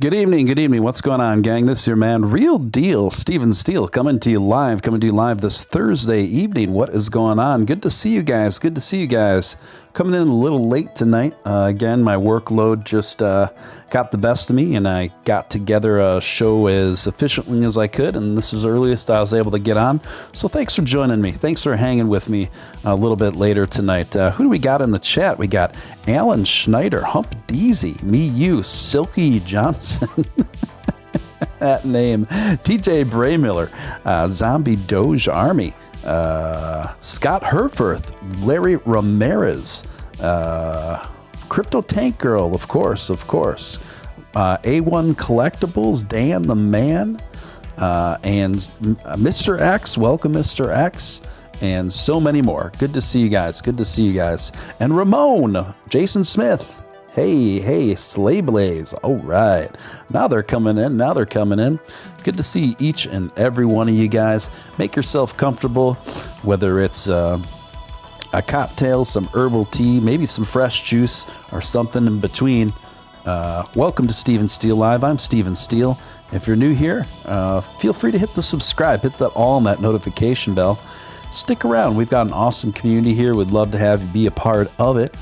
Good evening, good evening. What's going on, gang? This is your man, Real Deal, Steele, coming to you live this Thursday evening. What is going on? Good to see you guys. Coming in a little late tonight. Again, my workload just got the best of me, and I got together a show as efficiently as I could, and this is the earliest I was able to get on. So thanks for joining me. Thanks for hanging with me a little bit later tonight. Who do we got in the chat? We got Alan Schneider, Hump Deezy, me, you, Silky Johnson. That name. TJ Braymiller, Zombie Doge Army, Scott Herforth, Larry Ramirez, Crypto Tank Girl, of course, A1 Collectibles, Dan the Man, and Mr. X, welcome Mr. X, and so many more. Good to see you guys. And Ramon, Jason Smith, hey, Slay Blaze. All right. Now they're coming in. Good to see each and every one of you guys. Make yourself comfortable, whether it's a cocktail, some herbal tea, maybe some fresh juice, or something in between. Welcome to Steven Steele Live. I'm Steven Steele. If you're new here, feel free to hit the subscribe, hit that all on that notification bell. Stick around. We've got an awesome community here. We'd love to have you be a part of it.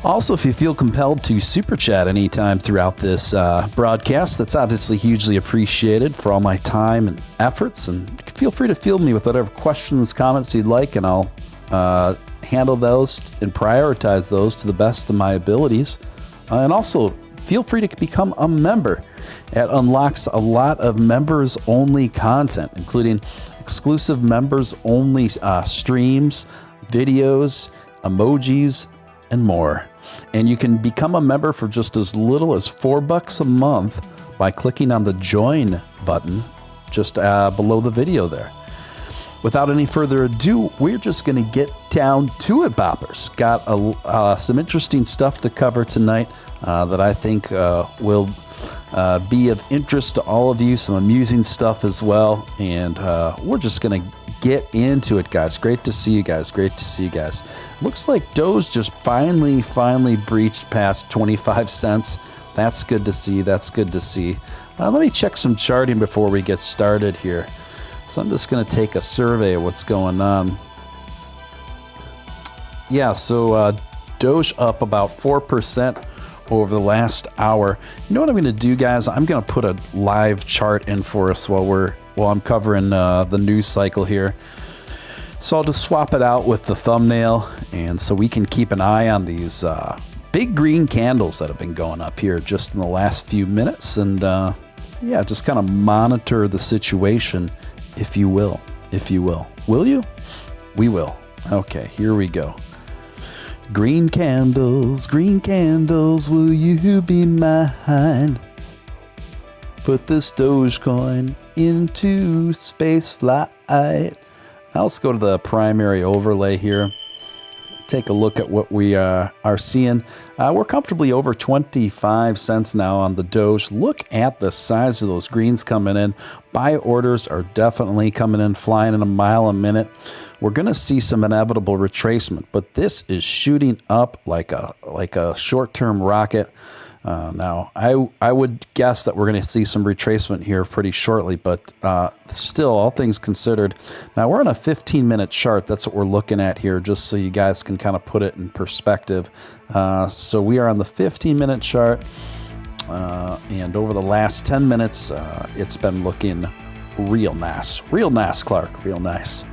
Also, if you feel compelled to super chat anytime throughout this broadcast, that's obviously hugely appreciated for all my time and efforts. And feel free to field me with whatever questions, comments you'd like, and I'll handle those and prioritize those to the best of my abilities. And also, feel free to become a member. It unlocks a lot of members-only content, including exclusive members-only streams, videos, emojis, and more. And you can become a member for just as little as $4 a month by clicking on the join button just below the video there. Without any further ado, we're just going to get down to it, boppers. Got some interesting stuff to cover tonight that I think will be of interest to all of you, some amusing stuff as well, and we're just going to get into it, guys. Great to see you guys. Looks like Doge just finally breached past 25 cents. That's good to see. Let me check some charting before we get started here. So I'm just going to take a survey of what's going on. Yeah, so Doge up about 4% over the last hour. You know what I'm going to do, guys? I'm going to put a live chart in for us while I'm covering the news cycle here. So I'll just swap it out with the thumbnail, and so we can keep an eye on these big green candles that have been going up here just in the last few minutes, and yeah, just kind of monitor the situation, if you will. Will you? We will. Okay, here we go. Green candles, will you be mine? Put this Dogecoin into space flight. Now let's go to the primary overlay here. Take a look at what we are seeing. We're comfortably over 25 cents now on the Doge. Look at the size of those greens coming in. Buy orders are definitely coming in, flying in a mile a minute. We're going to see some inevitable retracement, but this is shooting up like a short-term rocket. Now, I would guess that we're going to see some retracement here pretty shortly, but still, all things considered. Now, we're on a 15-minute chart. That's what we're looking at here, just so you guys can kind of put it in perspective. So we are on the 15-minute chart, and over the last 10 minutes, it's been looking real nice. Real nice, Clark. Real nice.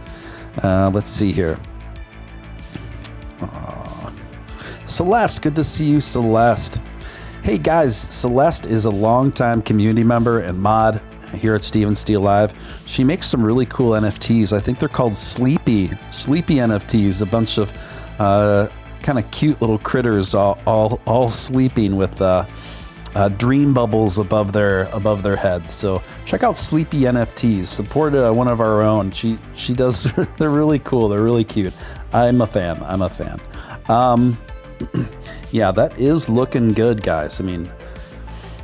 Let's see here. Celeste, good to see you, Celeste. Hey guys, Celeste is a longtime community member and mod here at Steven Steele Live. She makes some really cool NFTs. I think they're called Sleepy NFTs. A bunch of kind of cute little critters all sleeping with dream bubbles above their heads. So check out Sleepy NFTs. Support one of our own. She does. They're really cool. They're really cute. I'm a fan. Yeah, that is looking good, guys. I mean,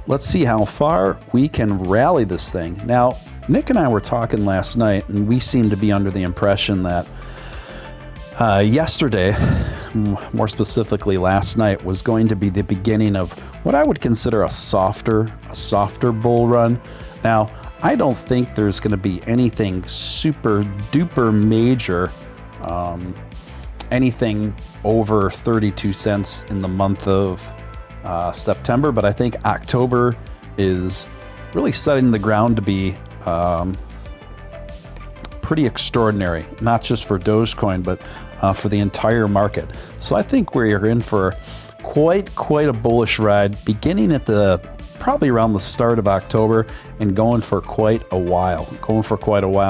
let's see how far we can rally this thing. Now, Nick and I were talking last night, and we seem to be under the impression that yesterday more specifically last night, was going to be the beginning of what I would consider a softer bull run. Now, I don't think there's going to be anything super duper major, anything over 32 cents in the month of September, but I think October is really setting the ground to be pretty extraordinary, not just for Dogecoin, but for the entire market. So I think we're in for quite a bullish ride, beginning at probably around the start of October and going for quite a while.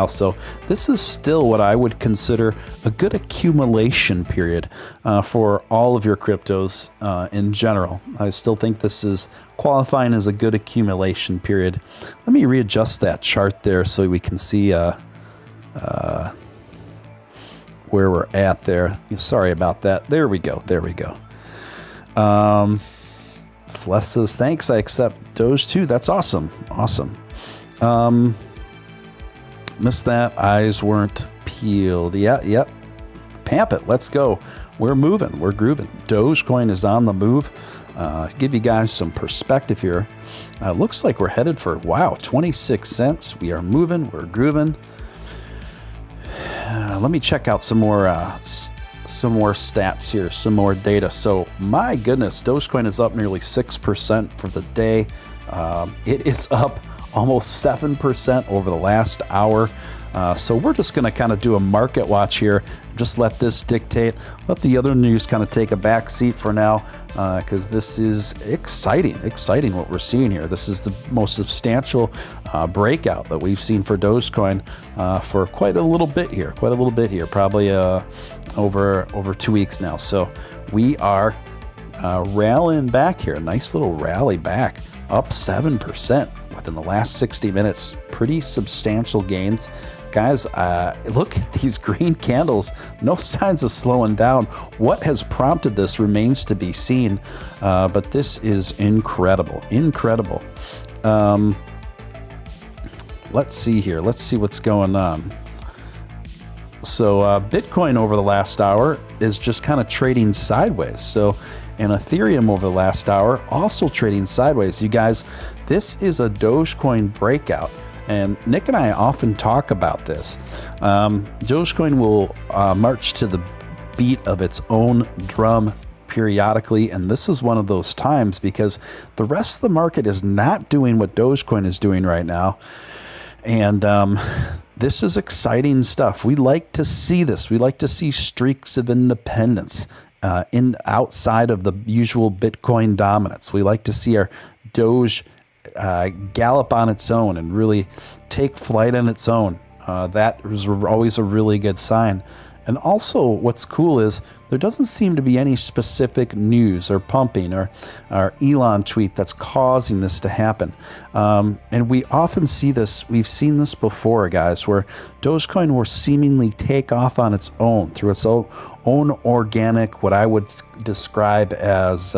So this is still what I would consider a good accumulation period for all of your cryptos in general. I still think this is qualifying as a good accumulation period. Let me readjust that chart there so we can see where we're at there. Sorry about that. There we go. Celeste says, thanks, I accept Doge too. That's awesome. Missed that. Eyes weren't peeled. Yep. Pamp it. Let's go. We're moving. We're grooving. Dogecoin is on the move. Give you guys some perspective here. Looks like we're headed for, 26 cents. We are moving. We're grooving. Let me check out some more stats here, some more data. So my goodness, Dogecoin is up nearly 6% for the day. It is up almost 7% over the last hour. So we're just going to kind of do a market watch here. Just let this dictate. Let the other news kind of take a back seat for now, because this is exciting what we're seeing here. This is the most substantial breakout that we've seen for Dogecoin for quite a little bit here, probably over 2 weeks now. So we are rallying back here. A nice little rally back, up 7% within the last 60 minutes. Pretty substantial gains. Guys, look at these green candles. No signs of slowing down. What has prompted this remains to be seen, but this is incredible. Let's see here. Let's see what's going on. So Bitcoin over the last hour is just kind of trading sideways. So, and Ethereum over the last hour also trading sideways. You guys, this is a Dogecoin breakout. And Nick and I often talk about this. Dogecoin will march to the beat of its own drum periodically, and this is one of those times because the rest of the market is not doing what Dogecoin is doing right now. And this is exciting stuff. We like to see this. We like to see streaks of independence outside of the usual Bitcoin dominance. We like to see our Doge gallop on its own and really take flight on its own. That is always a really good sign. And also what's cool is there doesn't seem to be any specific news or pumping or Elon tweet that's causing this to happen. And we often see this, we've seen this before, guys, where Dogecoin will seemingly take off on its own through its own organic, what I would describe as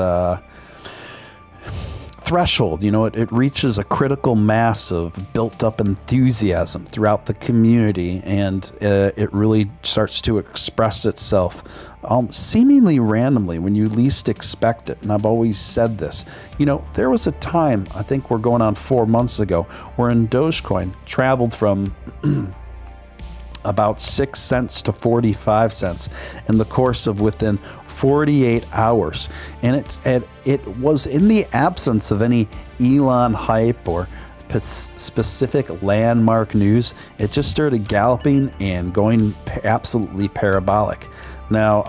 threshold. It reaches a critical mass of built up enthusiasm throughout the community, and it really starts to express itself seemingly randomly when you least expect it. And I've always said this. There was a time, I think we're going on 4 months ago, wherein Dogecoin traveled from about 6 cents to 45 cents in the course of within 48 hours. And it was in the absence of any Elon hype or specific landmark news. It just started galloping and going absolutely parabolic. Now,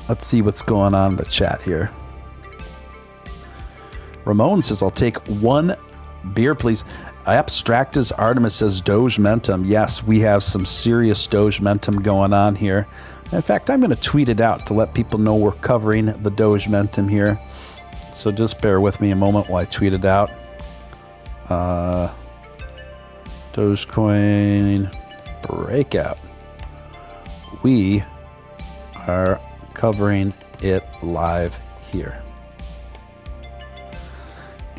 let's see what's going on in the chat here. Ramon says, I'll take one beer, please. Abstractus Artemis says Doge Mentum. Yes, we have some serious Doge Mentum going on here. In fact, I'm going to tweet it out to let people know we're covering the Doge Mentum here. So just bear with me a moment while I tweet it out. Dogecoin breakout. We are covering it live here.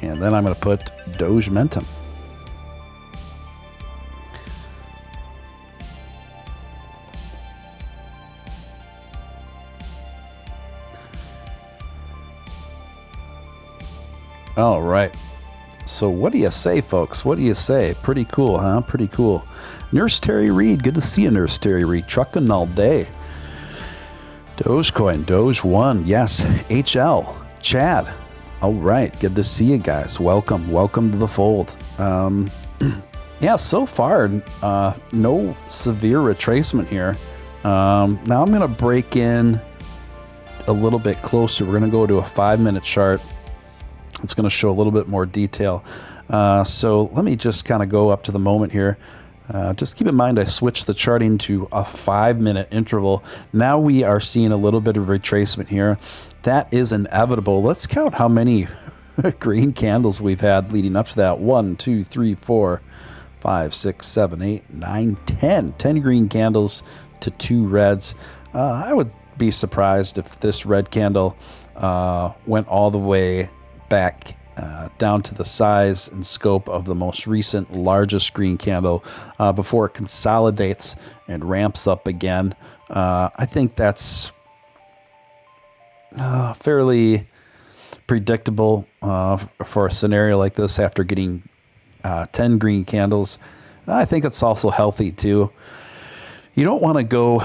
And then I'm going to put Doge Mentum. All right. So what do you say, folks? What do you say? Pretty cool, huh? Pretty cool. Nurse Terry Reed. Good to see you, Nurse Terry Reed. Trucking all day. Dogecoin. Doge 1. Yes. HL. Chad. All right. Good to see you guys. Welcome. Welcome to the fold. Yeah, so far, no severe retracement here. Now I'm going to break in a little bit closer. We're going to go to a 5-minute chart. It's going to show a little bit more detail. So let me just kind of go up to the moment here. Just keep in mind I switched the charting to a 5-minute interval. Now we are seeing a little bit of retracement here. That is inevitable. Let's count how many green candles we've had leading up to that. 1, 2, 3, 4, 5, 6, 7, 8, 9, 10. 10 green candles to 2 reds. I would be surprised if this red candle went all the way back down to the size and scope of the most recent largest green candle before it consolidates and ramps up again. I think that's fairly predictable for a scenario like this after getting 10 green candles. I think it's also healthy too. You don't want to go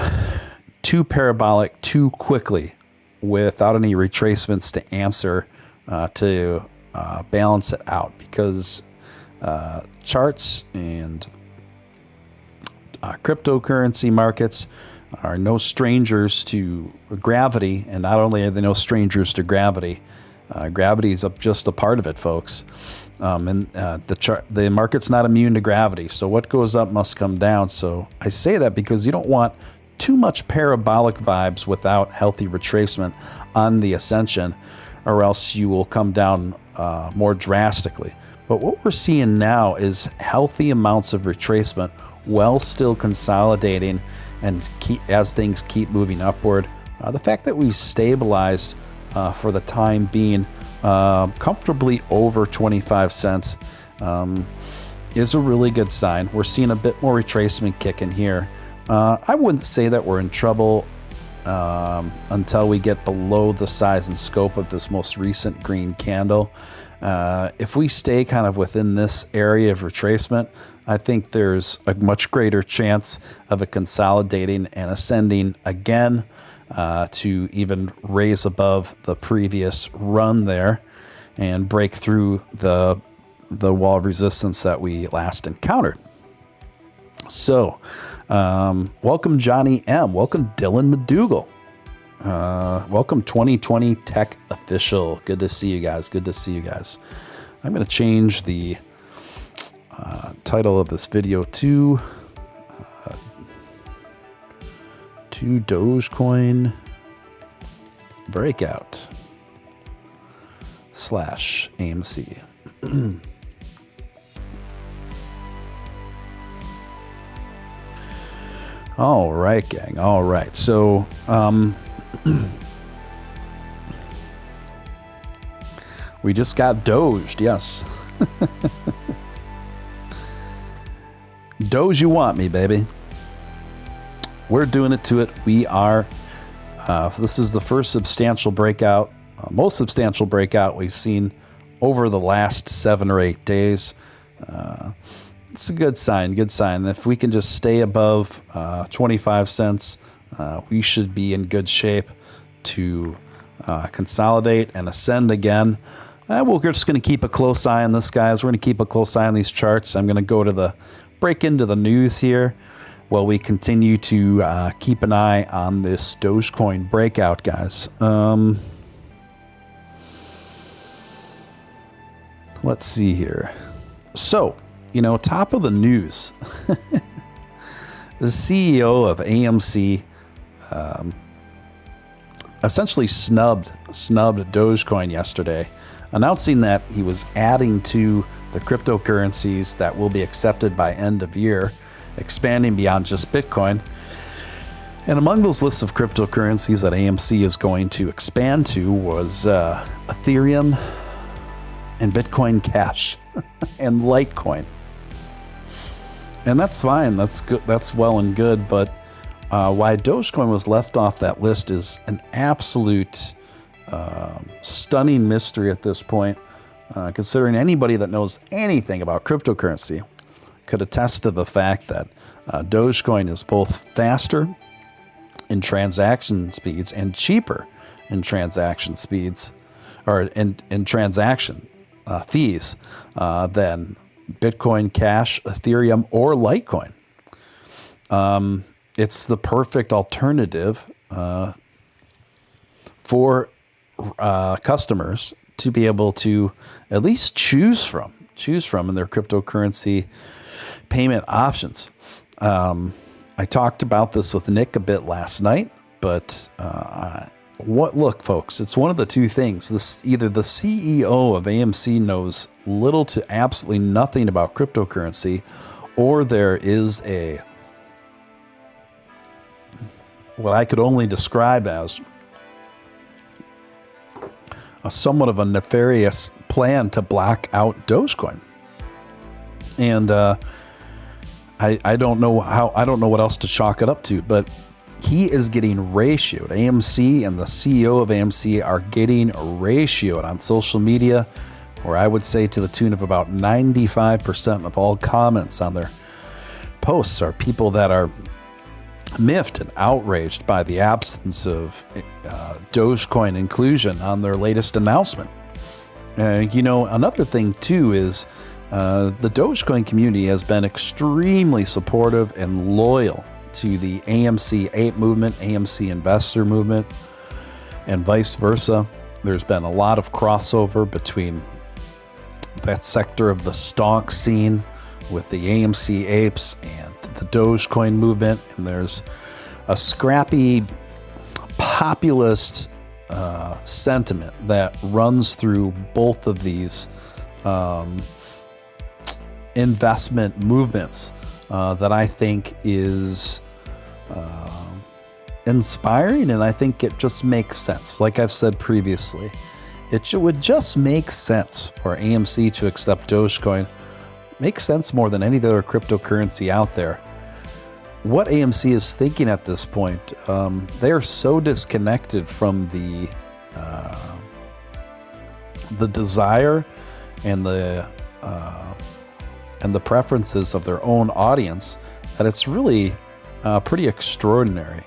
too parabolic too quickly without any retracements to answer to balance it out, because charts and cryptocurrency markets are no strangers to gravity, and not only are they no strangers to gravity, gravity is just a part of it, folks. The market's not immune to gravity, so what goes up must come down. So I say that because you don't want too much parabolic vibes without healthy retracement on the ascension, or else you will come down more drastically. But what we're seeing now is healthy amounts of retracement while still consolidating, and as things keep moving upward. The fact that we've stabilized for the time being comfortably over 25 cents is a really good sign. We're seeing a bit more retracement kick in here. I wouldn't say that we're in trouble until we get below the size and scope of this most recent green candle. If we stay kind of within this area of retracement, I think there's a much greater chance of it consolidating and ascending again to even raise above the previous run there and break through the wall of resistance that we last encountered. So, welcome Johnny M. Welcome Dylan McDougal. Welcome 2020 Tech Official. Good to see you guys. Good to see you guys. I'm going to change the title of this video to Dogecoin Breakout / AMC. All right, gang. All right. So, we just got doged. Yes. Doge, you want me, baby. We're doing it to it. We are. This is the first substantial breakout, most substantial breakout we've seen over the last 7 or 8 days. It's a good sign, good sign. If we can just stay above 25 cents, we should be in good shape to consolidate and ascend again. We're just going to keep a close eye on this, guys. We're going to keep a close eye on these charts. I'm going to go to the break into the news here while we continue to keep an eye on this Dogecoin breakout, guys. Let's see here. So, top of the news. The CEO of AMC essentially snubbed Dogecoin yesterday, announcing that he was adding to the cryptocurrencies that will be accepted by end of year, expanding beyond just Bitcoin. And among those lists of cryptocurrencies that AMC is going to expand to was Ethereum and Bitcoin Cash and Litecoin. And that's fine. That's good. That's well and good. But why Dogecoin was left off that list is an absolute stunning mystery at this point. considering anybody that knows anything about cryptocurrency could attest to the fact that Dogecoin is both faster in transaction speeds and cheaper in transaction speeds, or in transaction fees than Bitcoin Cash, Ethereum, or Litecoin. It's the perfect alternative for customers to be able to at least choose from in their cryptocurrency payment options. I talked about this with Nick a bit last night, but look, folks, it's one of the two things. Either the CEO of AMC knows little to absolutely nothing about cryptocurrency, or there is what I could only describe as somewhat of a nefarious plan to black out Dogecoin. And I don't know what else to chalk it up to, but he is getting ratioed. AMC and the CEO of AMC are getting ratioed on social media, or I would say to the tune of about 95% of all comments on their posts are people that are miffed and outraged by the absence of Dogecoin inclusion on their latest announcement. Another thing too is the Dogecoin community has been extremely supportive and loyal to the AMC ape movement, AMC investor movement, and vice versa. There's been a lot of crossover between that sector of the stonk scene with the AMC apes and the Dogecoin movement, and there's a scrappy populist sentiment that runs through both of these investment movements that I think is inspiring, and I think it just makes sense. Like I've said previously, it would just make sense for AMC to accept Dogecoin. Makes sense more than any other cryptocurrency out there. What AMC is thinking at this point, they are so disconnected from the desire and the preferences of their own audience that it's really pretty extraordinary.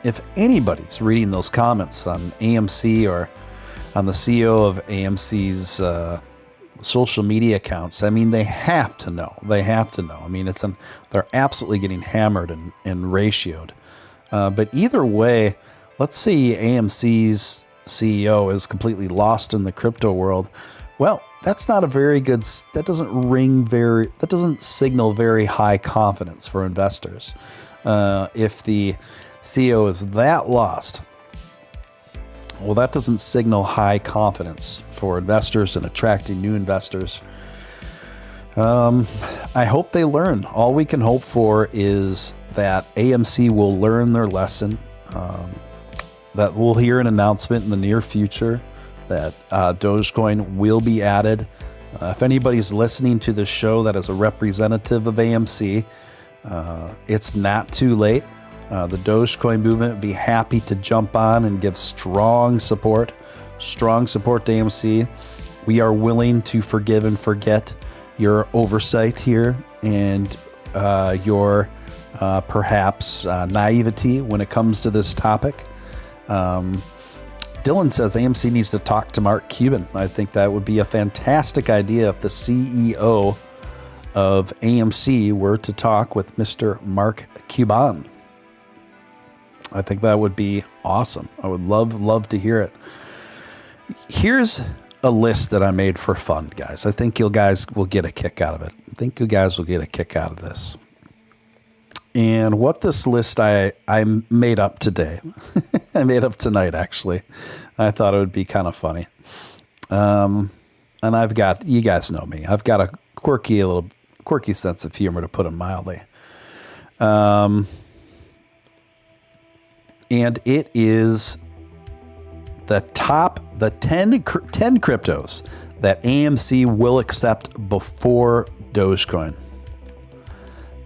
If anybody's reading those comments on AMC or on the CEO of AMC's social media accounts, I mean, they have to know. I mean, they're absolutely getting hammered and ratioed. But either way, let's see AMC's CEO is completely lost in the crypto world. Well, that's not a very good, that doesn't signal very high confidence for investors. If the CEO is that lost, well, that doesn't signal high confidence for investors and attracting new investors. I hope they learn. All we can hope for is that AMC will learn their lesson, that we'll hear an announcement in the near future that Dogecoin will be added. If anybody's listening to this show that is a representative of AMC, it's not too late. The Dogecoin movement would be happy to jump on and give strong support to AMC. We are willing to forgive and forget your oversight here and your perhaps naivety when it comes to this topic. Dylan says AMC needs to talk to Mark Cuban. I think that would be a fantastic idea if the CEO of AMC were to talk with Mr. Mark Cuban. I think that would be awesome. I would love to hear it. Here's a list that I made for fun, guys. I think you guys will get a kick out of it. I think you guys will get a kick out of this. And what this list I made up today, I made up tonight, actually. I thought it would be kind of funny. And I've got, you guys know me, I've got a quirky sense of humor, to put it mildly. And it is the 10 cryptos that AMC will accept before Dogecoin.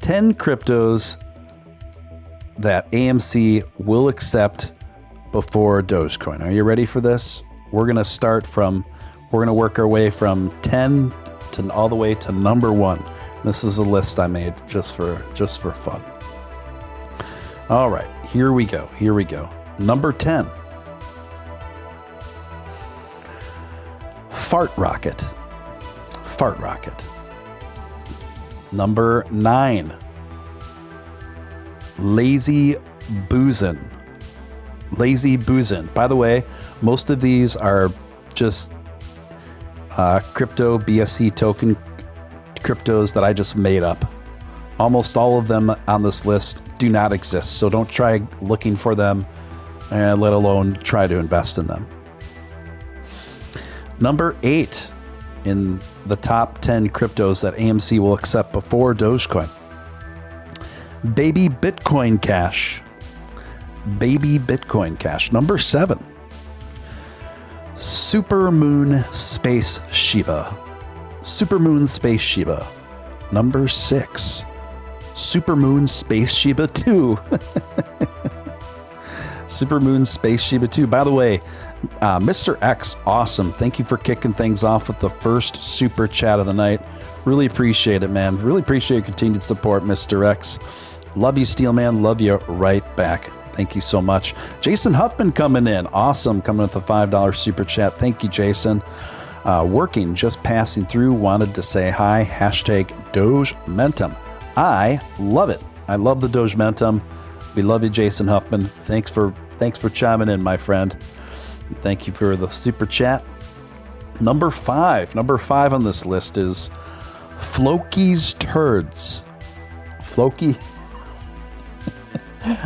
10 cryptos that AMC will accept before Dogecoin. Are you ready for this? We're going to We're going to work our way from 10 to all the way to number 1. This is a list I made just for fun. All right, here we go. Number 10. Fart Rocket. Number 9. Lazy Boozin. By the way, most of these are just crypto BSC token cryptos that I just made up. Almost all of them on this list do not exist, so don't try looking for them, let alone try to invest in them. Number 8 in the top 10 cryptos that AMC will accept before Dogecoin. Baby Bitcoin Cash. Number 7. Supermoon Space Shiba. Number 6. Supermoon Space Shiba 2. Supermoon Space Shiba 2. By the way, Mr. X, awesome. Thank you for kicking things off with the first super chat of the night. Really appreciate it, man. Really appreciate your continued support, Mr. X. Love you, Steele, man. Love you right back. Thank you so much. Jason Huffman coming in. Awesome. Coming with a $5 super chat. Thank you, Jason. Working, just passing through. Wanted to say hi. Hashtag Dogementum. I love it. I love the Dogementum. We love you, Jason Huffman. Thanks for chiming in, my friend. Thank you for the super chat. Number 5 on this list is Floki's Turds. Floki.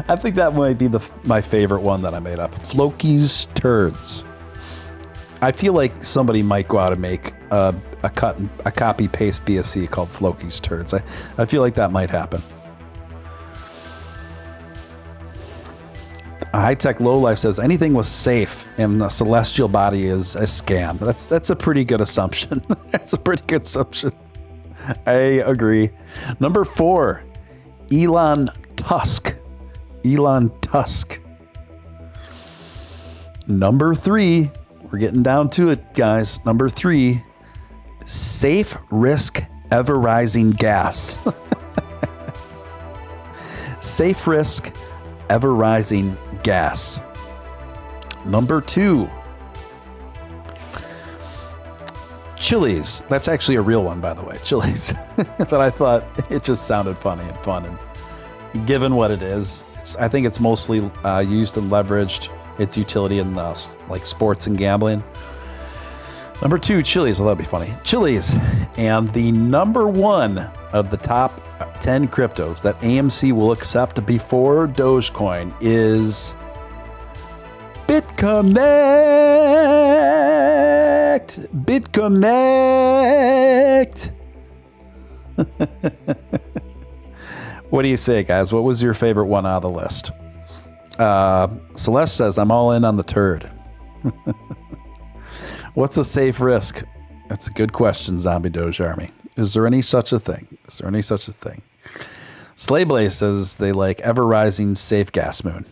I think that might be my favorite one that I made up. Floki's Turds. I feel like somebody might go out and make a copy paste BSC called Floki's Turds. I feel like that might happen. High Tech Lowlife says anything was safe and a celestial body is a scam. That's a pretty good assumption. That's a pretty good assumption. I agree. Number 4, Elon Tusk. Number 3, we're getting down to it, guys. Number 3, Safe Risk Ever Rising Gas. Safe Risk Ever Rising Gas. Number 2, Chili's. That's actually a real one, by the way, Chili's. But I thought it just sounded funny and fun. And given what it is, I think it's mostly used and leveraged its utility in like sports and gambling. Number 2, Chili's. Well, that'd be funny. Chili's. And the number 1 of the top 10 cryptos that AMC will accept before Dogecoin is BitConnect. What do you say, guys? What was your favorite one out of the list? Celeste says, I'm all in on the turd. What's a safe risk? That's a good question, Zombie Doge Army. Is there any such a thing? Slayblaze says they like ever-rising safe gas moon.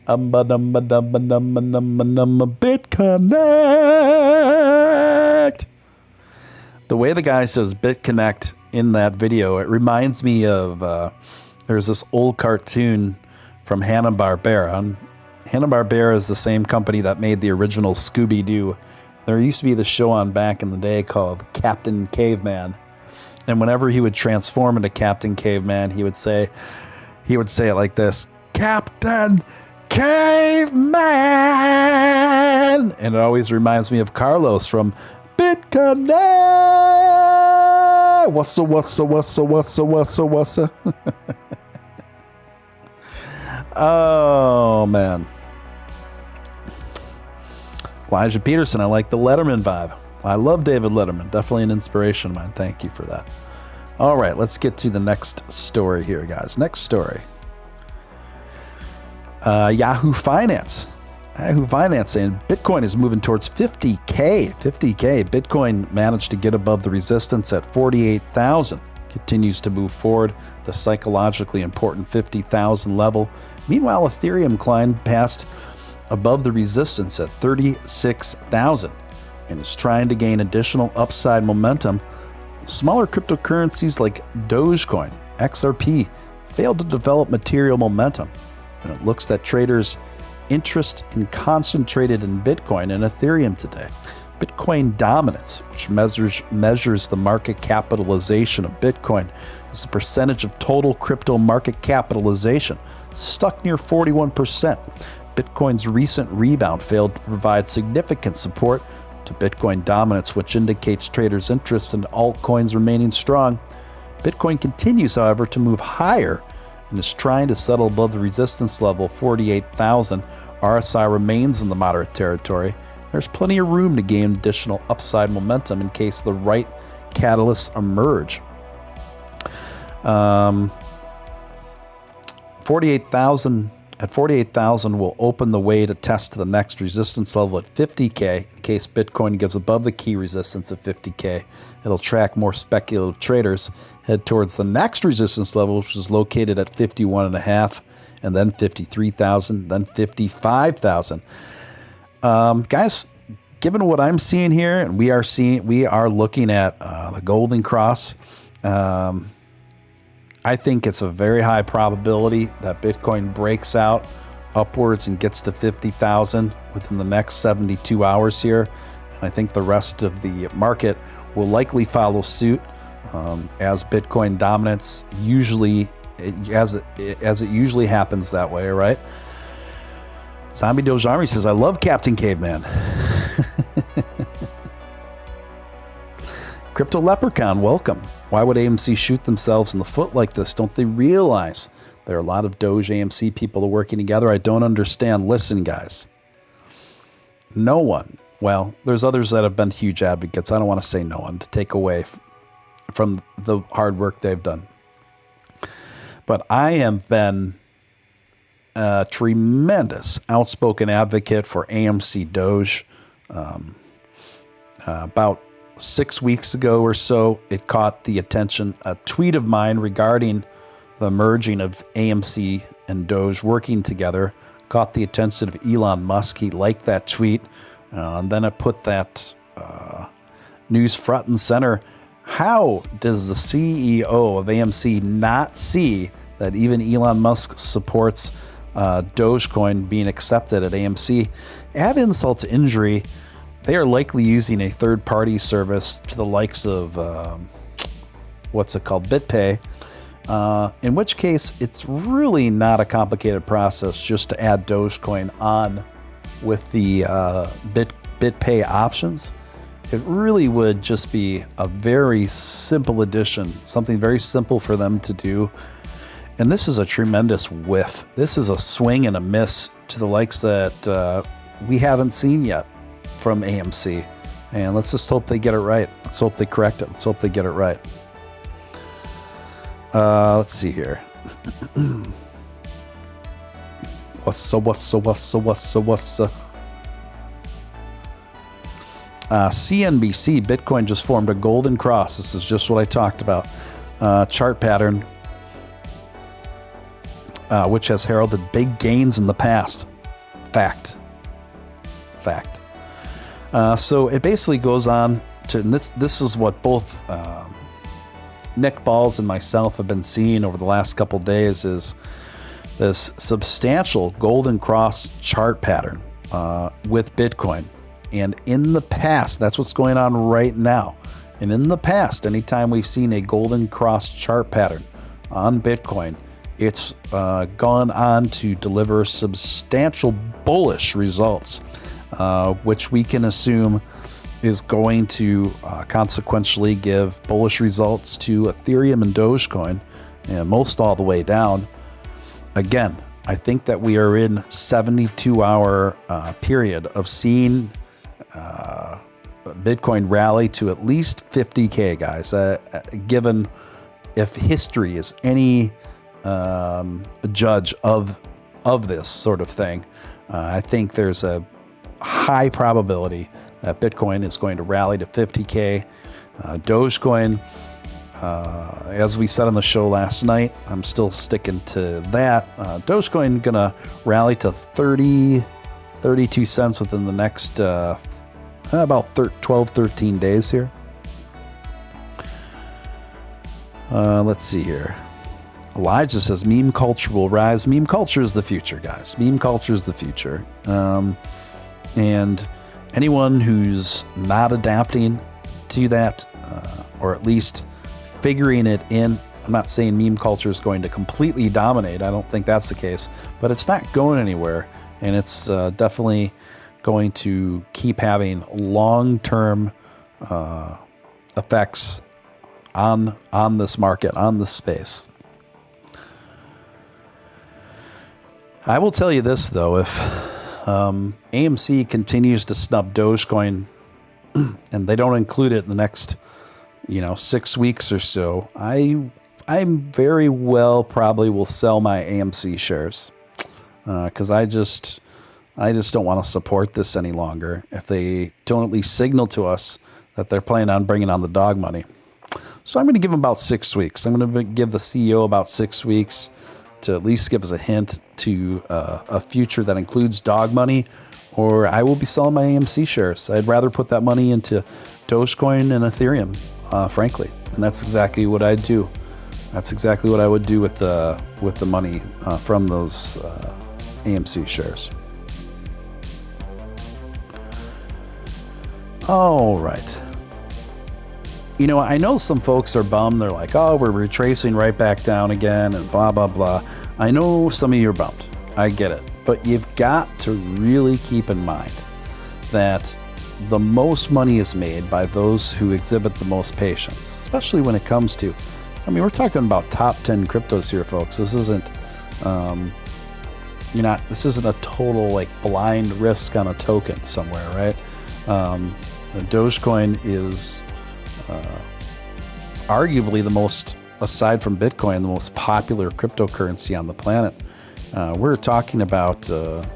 BitConnect. The way the guy says BitConnect in that video, it reminds me of there's this old cartoon from Hanna-Barbera. Hanna-Barbera is the same company that made the original Scooby-Doo. There used to be the show on back in the day called Captain Caveman. And whenever he would transform into Captain Caveman, he would say it like this, Captain Caveman! And it always reminds me of Carlos from BitConnect! What's-a? Oh, man. Elijah Peterson, I like the Letterman vibe. I love David Letterman. Definitely an inspiration of mine. Thank you for that. All right, let's get to the next story here, guys. Next story. Yahoo Finance. Yahoo Finance saying Bitcoin is moving towards 50K. Bitcoin managed to get above the resistance at 48,000. Continues to move forward the psychologically important 50,000 level. Meanwhile, Ethereum climbed past above the resistance at 36,000 and is trying to gain additional upside momentum. Smaller cryptocurrencies like Dogecoin, XRP, failed to develop material momentum, and it looks that traders' interest in concentrated in Bitcoin and Ethereum today. Bitcoin dominance, which measures the market capitalization of Bitcoin as a percentage of total crypto market capitalization, stuck near 41%. Bitcoin's recent rebound failed to provide significant support to Bitcoin dominance, which indicates traders' interest in altcoins remaining strong. Bitcoin continues, however, to move higher and is trying to settle above the resistance level 48,000. RSI remains in the moderate territory. There's plenty of room to gain additional upside momentum in case the right catalysts emerge. 48,000 at 48,000 will open the way to test the next resistance level at 50K. In case Bitcoin gives above the key resistance at 50K, it'll track more speculative traders, head towards the next resistance level, which is located at 51.5, and then 53,000, then 55,000. Guys, given what I'm seeing here, and we are looking at the Golden Cross. I think it's a very high probability that Bitcoin breaks out upwards and gets to 50,000 within the next 72 hours here. And I think the rest of the market will likely follow suit as Bitcoin dominance usually, as it usually happens that way, right? Zombie Doge Army says, I love Captain Caveman. Crypto Leprechaun, welcome. Why would AMC shoot themselves in the foot like this? Don't they realize there are a lot of Doge AMC people working together? I don't understand. Listen, guys. No one. Well, there's others that have been huge advocates. I don't want to say no one to take away from the hard work they've done. But I have been a tremendous outspoken advocate for AMC Doge. About 6 weeks ago or so, it caught the attention. A tweet of mine regarding the merging of AMC and Doge working together caught the attention of Elon Musk. He liked that tweet, and then it put that news front and center. How does the CEO of AMC not see that even Elon Musk supports Dogecoin being accepted at AMC? Add insult to injury, they are likely using a third-party service to the likes of, what's it called, BitPay, in which case it's really not a complicated process just to add Dogecoin on with the BitPay options. It really would just be a very simple addition, something very simple for them to do. And this is a tremendous whiff. This is a swing and a miss to the likes that we haven't seen yet from AMC. And let's just hope they get it right. Let's hope they correct it. Let's hope they get it right. Let's see here. What's CNBC, Bitcoin just formed a golden cross. This is just what I talked about. Chart pattern, which has heralded big gains in the past. Fact. So it basically goes on to, and this is what both Nick Balls and myself have been seeing over the last couple days, is this substantial golden cross chart pattern with Bitcoin. And in the past, that's what's going on right now. And in the past, anytime we've seen a golden cross chart pattern on Bitcoin, it's gone on to deliver substantial bullish results, which we can assume is going to consequentially give bullish results to Ethereum and Dogecoin, and most all the way down. Again, I think that we are in 72-hour period of seeing Bitcoin rally to at least 50K, guys. Given if history is any judge of this sort of thing, I think there's a high probability that Bitcoin is going to rally to 50K. Dogecoin, as we said on the show last night, I'm still sticking to that. Dogecoin gonna rally to 30,000 32 cents within the next about 12, 13 days here. Let's see here. Elijah says meme culture will rise. Meme culture is the future, guys. Meme culture is the future. And anyone who's not adapting to that, or at least figuring it in, I'm not saying meme culture is going to completely dominate. I don't think that's the case, but it's not going anywhere. And it's definitely going to keep having long-term effects on this market, on this space. I will tell you this, though, if AMC continues to snub Dogecoin and they don't include it in the next, 6 weeks or so, I very well probably will sell my AMC shares because I just don't want to support this any longer if they don't at least signal to us that they're planning on bringing on the dog money. So I'm going to give them about 6 weeks. I'm going to give the CEO about 6 weeks to at least give us a hint to a future that includes dog money, or I will be selling my AMC shares. I'd rather put that money into Dogecoin and Ethereum, frankly. And that's exactly what I'd do. That's exactly what I would do with the money from those AMC shares. All right. I know some folks are bummed. They're like, oh, we're retracing right back down again and blah, blah, blah. I know some of you are bummed. I get it. But you've got to really keep in mind that the most money is made by those who exhibit the most patience, especially when it comes to, we're talking about top 10 cryptos here, folks. This isn't, this isn't a total blind risk on a token somewhere, right? Dogecoin is arguably the most, aside from Bitcoin, the most popular cryptocurrency on the planet. We're talking about a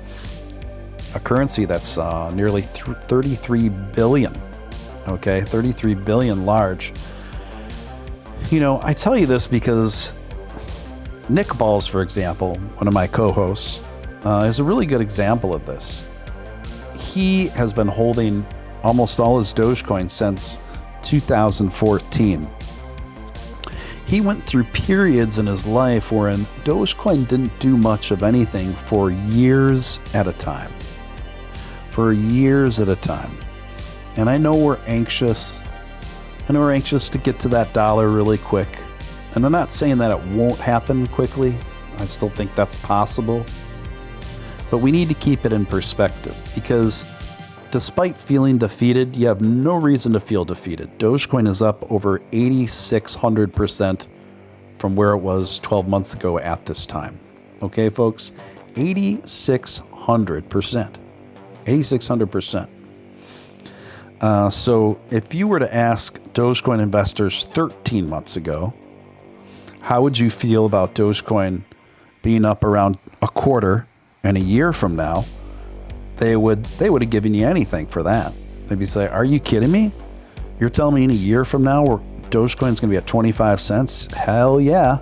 currency that's nearly 33 billion. Okay, 33 billion large. I tell you this because Nick Balls, for example, one of my co-hosts, is a really good example of this. He has been holding almost all his Dogecoin since 2014. He went through periods in his life wherein Dogecoin didn't do much of anything for years at a time. For years at a time. And I know we're anxious. I know we're anxious to get to that dollar really quick. And I'm not saying that it won't happen quickly. I still think that's possible. But we need to keep it in perspective because despite feeling defeated, you have no reason to feel defeated. Dogecoin is up over 8,600% from where it was 12 months ago at this time. Okay, folks? 8,600%. 8,600%. So if you were to ask Dogecoin investors 13 months ago, how would you feel about Dogecoin being up around a quarter, and a year from now, they would have given you anything for that. They'd be say, are you kidding me? You're telling me in a year from now where Dogecoin's going to be at 25 cents? Hell yeah.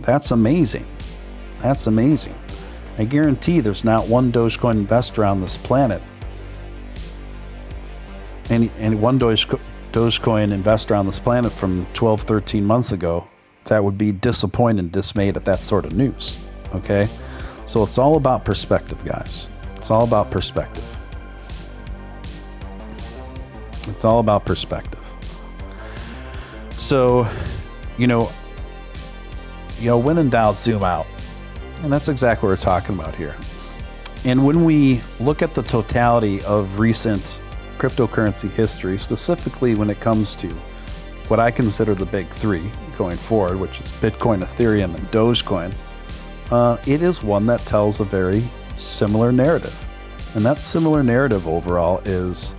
That's amazing. That's amazing. I guarantee there's not one Dogecoin investor on this planet, and one Dogecoin investor on this planet from 12, 13 months ago that would be disappointed and dismayed at that sort of news. Okay? So it's all about perspective, guys. It's all about perspective. It's all about perspective. So, when in doubt, zoom out. And that's exactly what we're talking about here. And when we look at the totality of recent cryptocurrency history, specifically when it comes to what I consider the big three going forward, which is Bitcoin, Ethereum, and Dogecoin, it is one that tells a very similar narrative. And that similar narrative overall is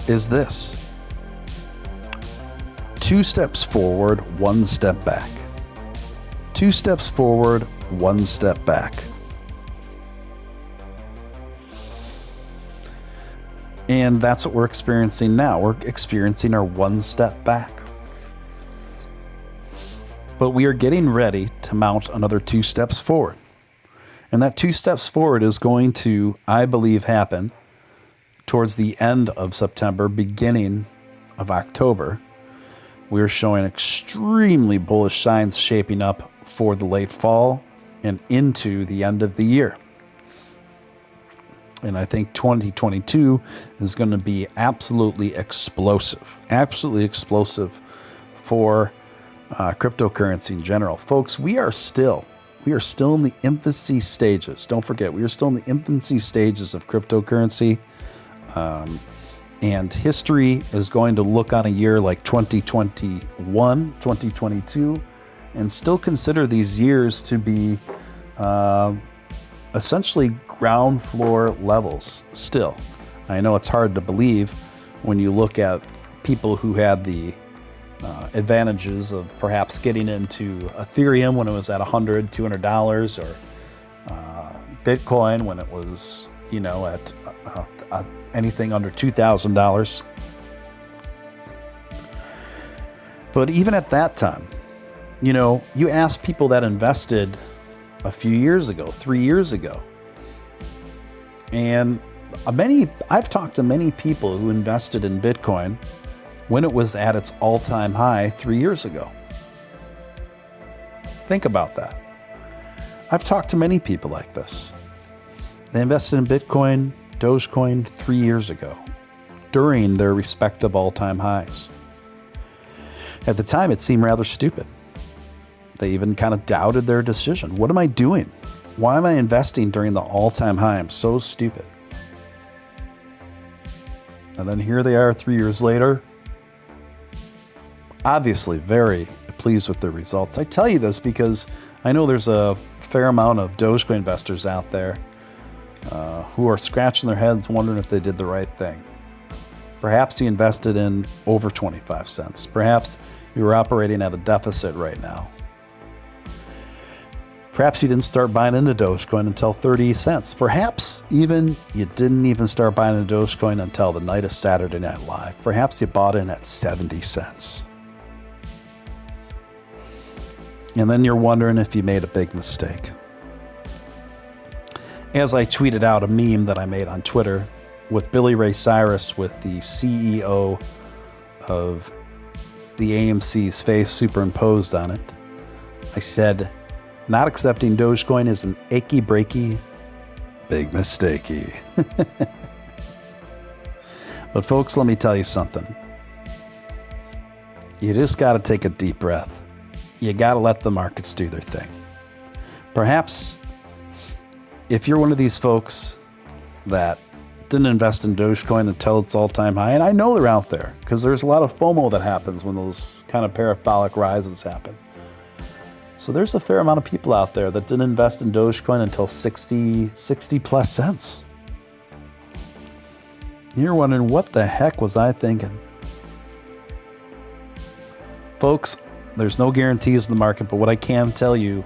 this: 2 steps forward, 1 step back. 2 steps forward, 1 step back. And that's what we're experiencing now. We're experiencing our 1 step back. But we are getting ready to mount another 2 steps forward. And that 2 steps forward is going to, I believe, happen towards the end of September, beginning of October. We're showing extremely bullish signs shaping up for the late fall and into the end of the year. And I think 2022 is going to be absolutely explosive for cryptocurrency in general. Folks, we are still in the infancy stages. Don't forget, we are still in the infancy stages of cryptocurrency. And history is going to look on a year like 2021, 2022, and still consider these years to be essentially ground floor levels still. I know it's hard to believe when you look at people who had the advantages of perhaps getting into Ethereum when it was at $100, $200, or Bitcoin when it was, at anything under $2,000. But even at that time, you ask people that invested a few years ago, 3 years ago, and I've talked to many people who invested in Bitcoin when it was at its all-time high 3 years ago. Think about that. I've talked to many people like this. They invested in Bitcoin, Dogecoin 3 years ago, during their respective all-time highs. At the time, it seemed rather stupid. They even kind of doubted their decision. What am I doing? Why am I investing during the all-time high? I'm so stupid. And then here they are 3 years later, obviously very pleased with their results. I tell you this because I know there's a fair amount of Dogecoin investors out there who are scratching their heads wondering if they did the right thing. Perhaps you invested in over 25 cents. Perhaps you're operating at a deficit right now. Perhaps you didn't start buying into Dogecoin until 30 cents. Perhaps even you didn't even start buying into Dogecoin until the night of Saturday Night Live. Perhaps you bought in at 70 cents. And then you're wondering if you made a big mistake. As I tweeted out a meme that I made on Twitter with Billy Ray Cyrus with the CEO of the AMC's face superimposed on it, I said, not accepting Dogecoin is an achy breaky, big mistakey. But folks, let me tell you something. You just got to take a deep breath. You got to let the markets do their thing. Perhaps if you're one of these folks that didn't invest in Dogecoin until its all-time high, and I know they're out there because there's a lot of FOMO that happens when those kind of parabolic rises happen. So there's a fair amount of people out there that didn't invest in Dogecoin until 60 plus cents. You're wondering, what the heck was I thinking? Folks, there's no guarantees in the market, but what I can tell you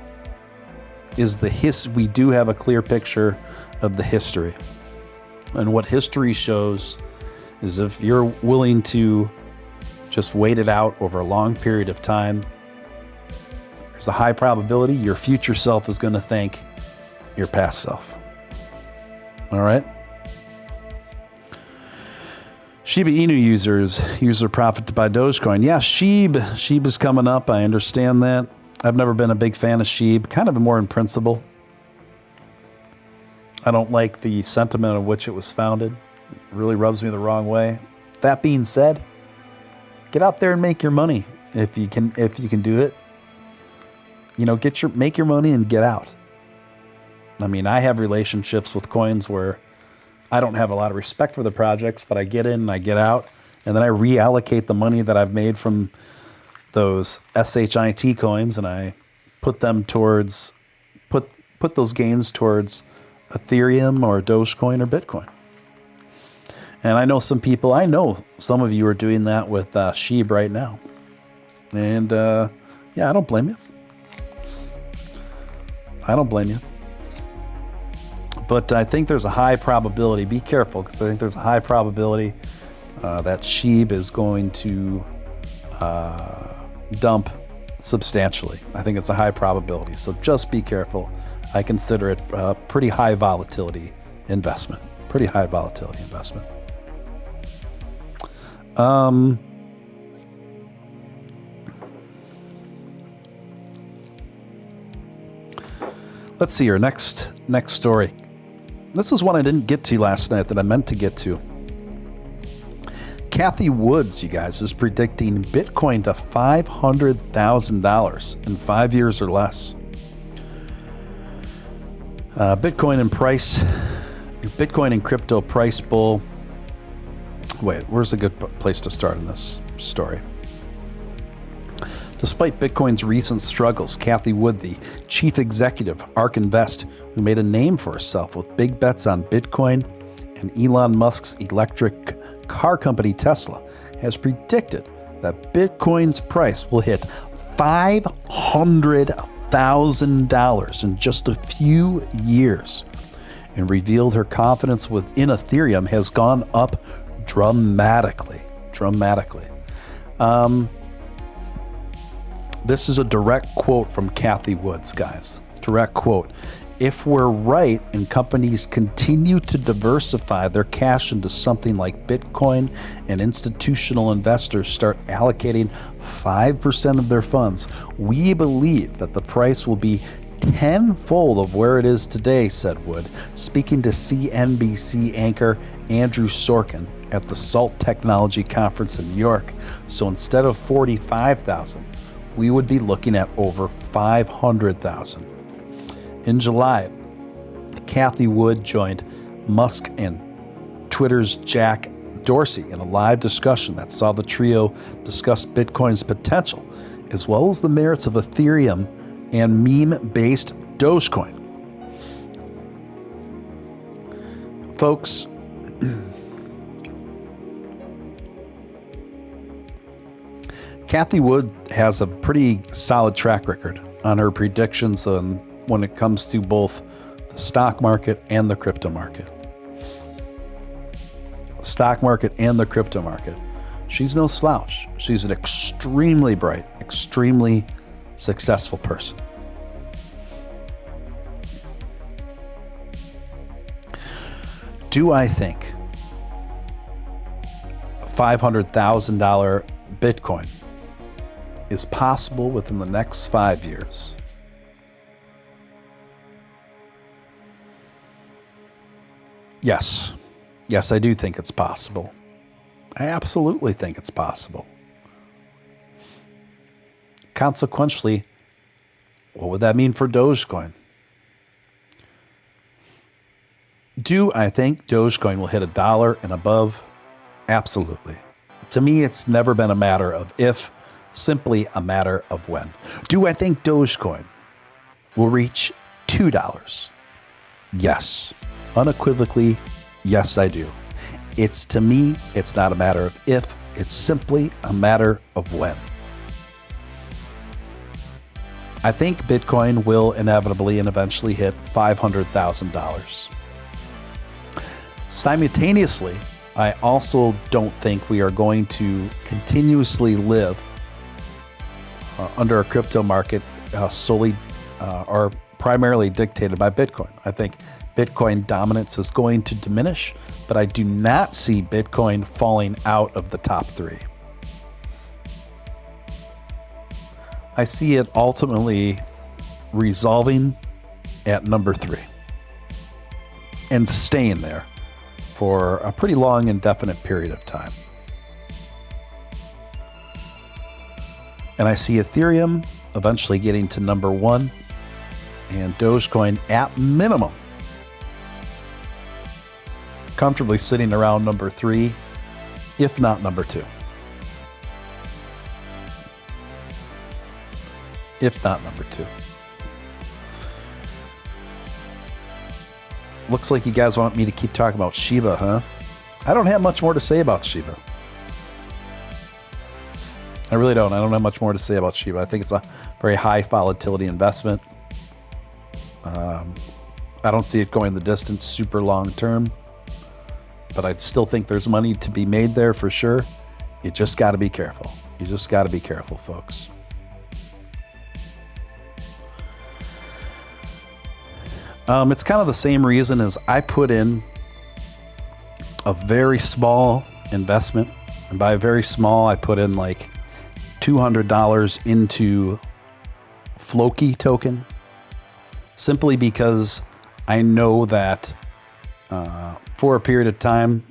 is we do have a clear picture of the history. And what history shows is if you're willing to just wait it out over a long period of time, there's a high probability your future self is going to thank your past self. All right? Shiba Inu users use their profit to buy Dogecoin. Yeah, SHIB is coming up. I understand that. I've never been a big fan of SHIB, kind of more in principle. I don't like the sentiment of which it was founded. It really rubs me the wrong way. That being said, get out there and make your money if you can do it. Make your money and get out. I mean, I have relationships with coins where I don't have a lot of respect for the projects, but I get in and I get out, and then I reallocate the money that I've made from those SHIT coins, and I put them towards put those gains towards Ethereum or Dogecoin or Bitcoin. And I know some of you are doing that with SHIB right now. And I don't blame you. But I think there's a high probability, be careful, because I think there's a high probability that SHIB is going to dump substantially. I think it's a high probability. So just be careful I consider it a pretty high volatility investment. Pretty high volatility investment. Let's see here. Next story. This is one I didn't get to last night that I meant to get to. Kathy Woods, you guys, is predicting Bitcoin to $500,000 in 5 years or less. Bitcoin and crypto price bull. Wait, where's a good place to start in this story? Despite Bitcoin's recent struggles, Kathy Wood, the chief executive of ARK Invest, who made a name for herself with big bets on Bitcoin and Elon Musk's electric car company Tesla, has predicted that Bitcoin's price will hit $500,000 in just a few years, and revealed her confidence within Ethereum has gone up dramatically. This is a direct quote from Kathy Woods, guys. Direct quote. If we're right and companies continue to diversify their cash into something like Bitcoin and institutional investors start allocating 5% of their funds, we believe that the price will be tenfold of where it is today, said Wood, speaking to CNBC anchor Andrew Sorkin at the SALT Technology Conference in New York. So instead of 45,000, we would be looking at over 500,000. In July, Kathy Wood joined Musk and Twitter's Jack Dorsey in a live discussion that saw the trio discuss Bitcoin's potential, as well as the merits of Ethereum and meme-based Dogecoin. Folks, Kathy Wood has a pretty solid track record on her predictions when it comes to both the stock market and the crypto market. Stock market and the crypto market. She's no slouch. She's an extremely bright, extremely successful person. Do I think $500,000 Bitcoin is possible within the next 5 years? Yes. Yes, I do think it's possible. I absolutely think it's possible. Consequently, what would that mean for Dogecoin? Do I think Dogecoin will hit $1 and above? Absolutely. To me, it's never been a matter of if, simply a matter of when. Do I think Dogecoin will reach $2? Yes. Unequivocally, yes, I do. To me, it's not a matter of if, it's simply a matter of when. I think Bitcoin will inevitably and eventually hit $500,000. Simultaneously, I also don't think we are going to continuously live under a crypto market solely or primarily dictated by Bitcoin. I think Bitcoin dominance is going to diminish, but I do not see Bitcoin falling out of the top 3. I see it ultimately resolving at number 3 and staying there for a pretty long, indefinite period of time. And I see Ethereum eventually getting to number 1 and Dogecoin at minimum comfortably sitting around number 3, if not number 2. If not number 2. Looks like you guys want me to keep talking about Shiba, huh? I don't have much more to say about Shiba. I really don't. I don't have much more to say about Shiba. I think it's a very high volatility investment. I don't see it going the distance super long term, but I still think there's money to be made there for sure. You just got to be careful. You just got to be careful, folks. It's kind of the same reason as I put in a very small investment. And by very small, I put in like $200 into Floki token, simply because I know that for a period of time,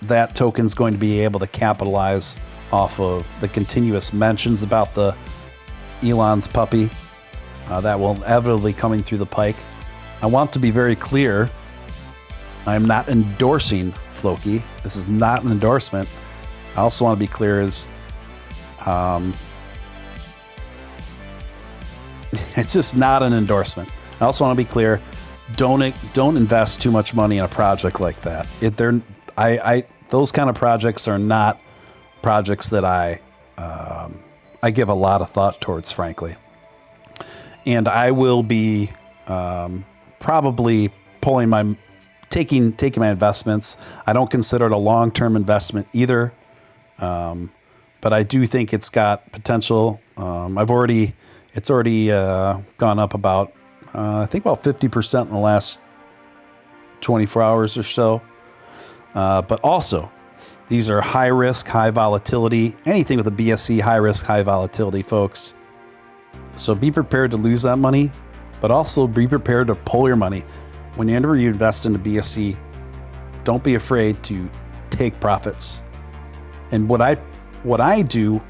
that token's going to be able to capitalize off of the continuous mentions about the Elon's puppy that will inevitably coming through the pike. I want to be very clear. I'm not endorsing Floki. This is not an endorsement. I also want to be clear is it's just not an endorsement. I also want to be clear. Don't invest too much money in a project like that. Those kind of projects are not projects that I give a lot of thought towards, frankly. And I will be probably taking my investments. I don't consider it a long-term investment either, but I do think it's got potential. It's already gone up about I think about 50% in the last 24 hours or so. But also, these are high risk, high volatility. Anything with a BSC, high risk, high volatility, folks. So be prepared to lose that money, but also be prepared to pull your money. Whenever you invest into BSC, don't be afraid to take profits. And what I do,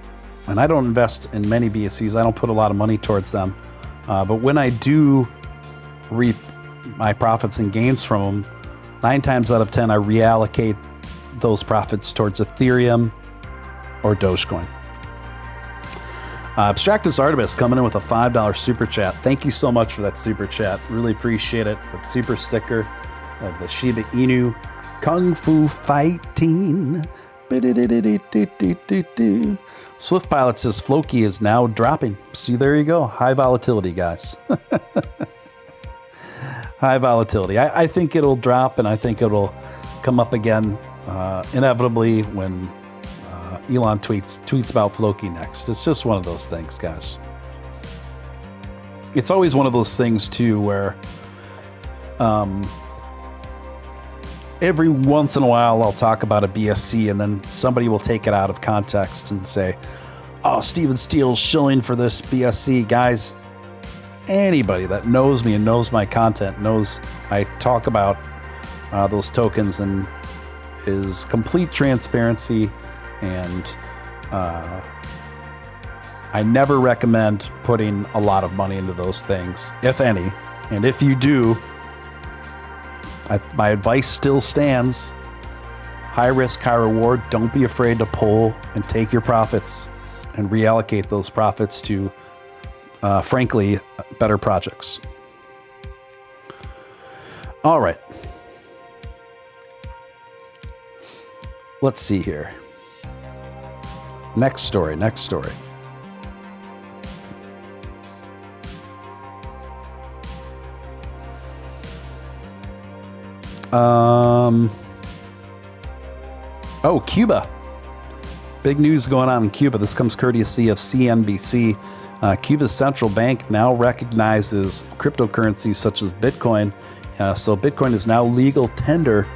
and I don't invest in many BSCs, I don't put a lot of money towards them. But when I do reap my profits and gains from them, 9 times out of 10, I reallocate those profits towards Ethereum or Dogecoin. Abstractus Artemis coming in with a $5 super chat. Thank you so much for that super chat. Really appreciate it. That super sticker of the Shiba Inu Kung Fu Fighting. Swift Pilot says Floki is now dropping. See, there you go. High volatility, guys. High volatility. I think it'll drop, and I think it'll come up again inevitably when Elon tweets about Floki next. It's just one of those things, guys. It's always one of those things too where every once in a while I'll talk about a BSC and then somebody will take it out of context and say, oh, Steven Steele's shilling for this BSC. Guys, anybody that knows me and knows my content knows I talk about those tokens and is complete transparency, and I never recommend putting a lot of money into those things, if any. And if you do, my advice still stands. High risk, high reward. Don't be afraid to pull and take your profits and reallocate those profits to, frankly, better projects. All right. Let's see here. Next story. Oh, Cuba. Big news going on in Cuba. This comes courtesy of CNBC. Cuba's central bank now recognizes cryptocurrencies such as Bitcoin. So Bitcoin is now legal tender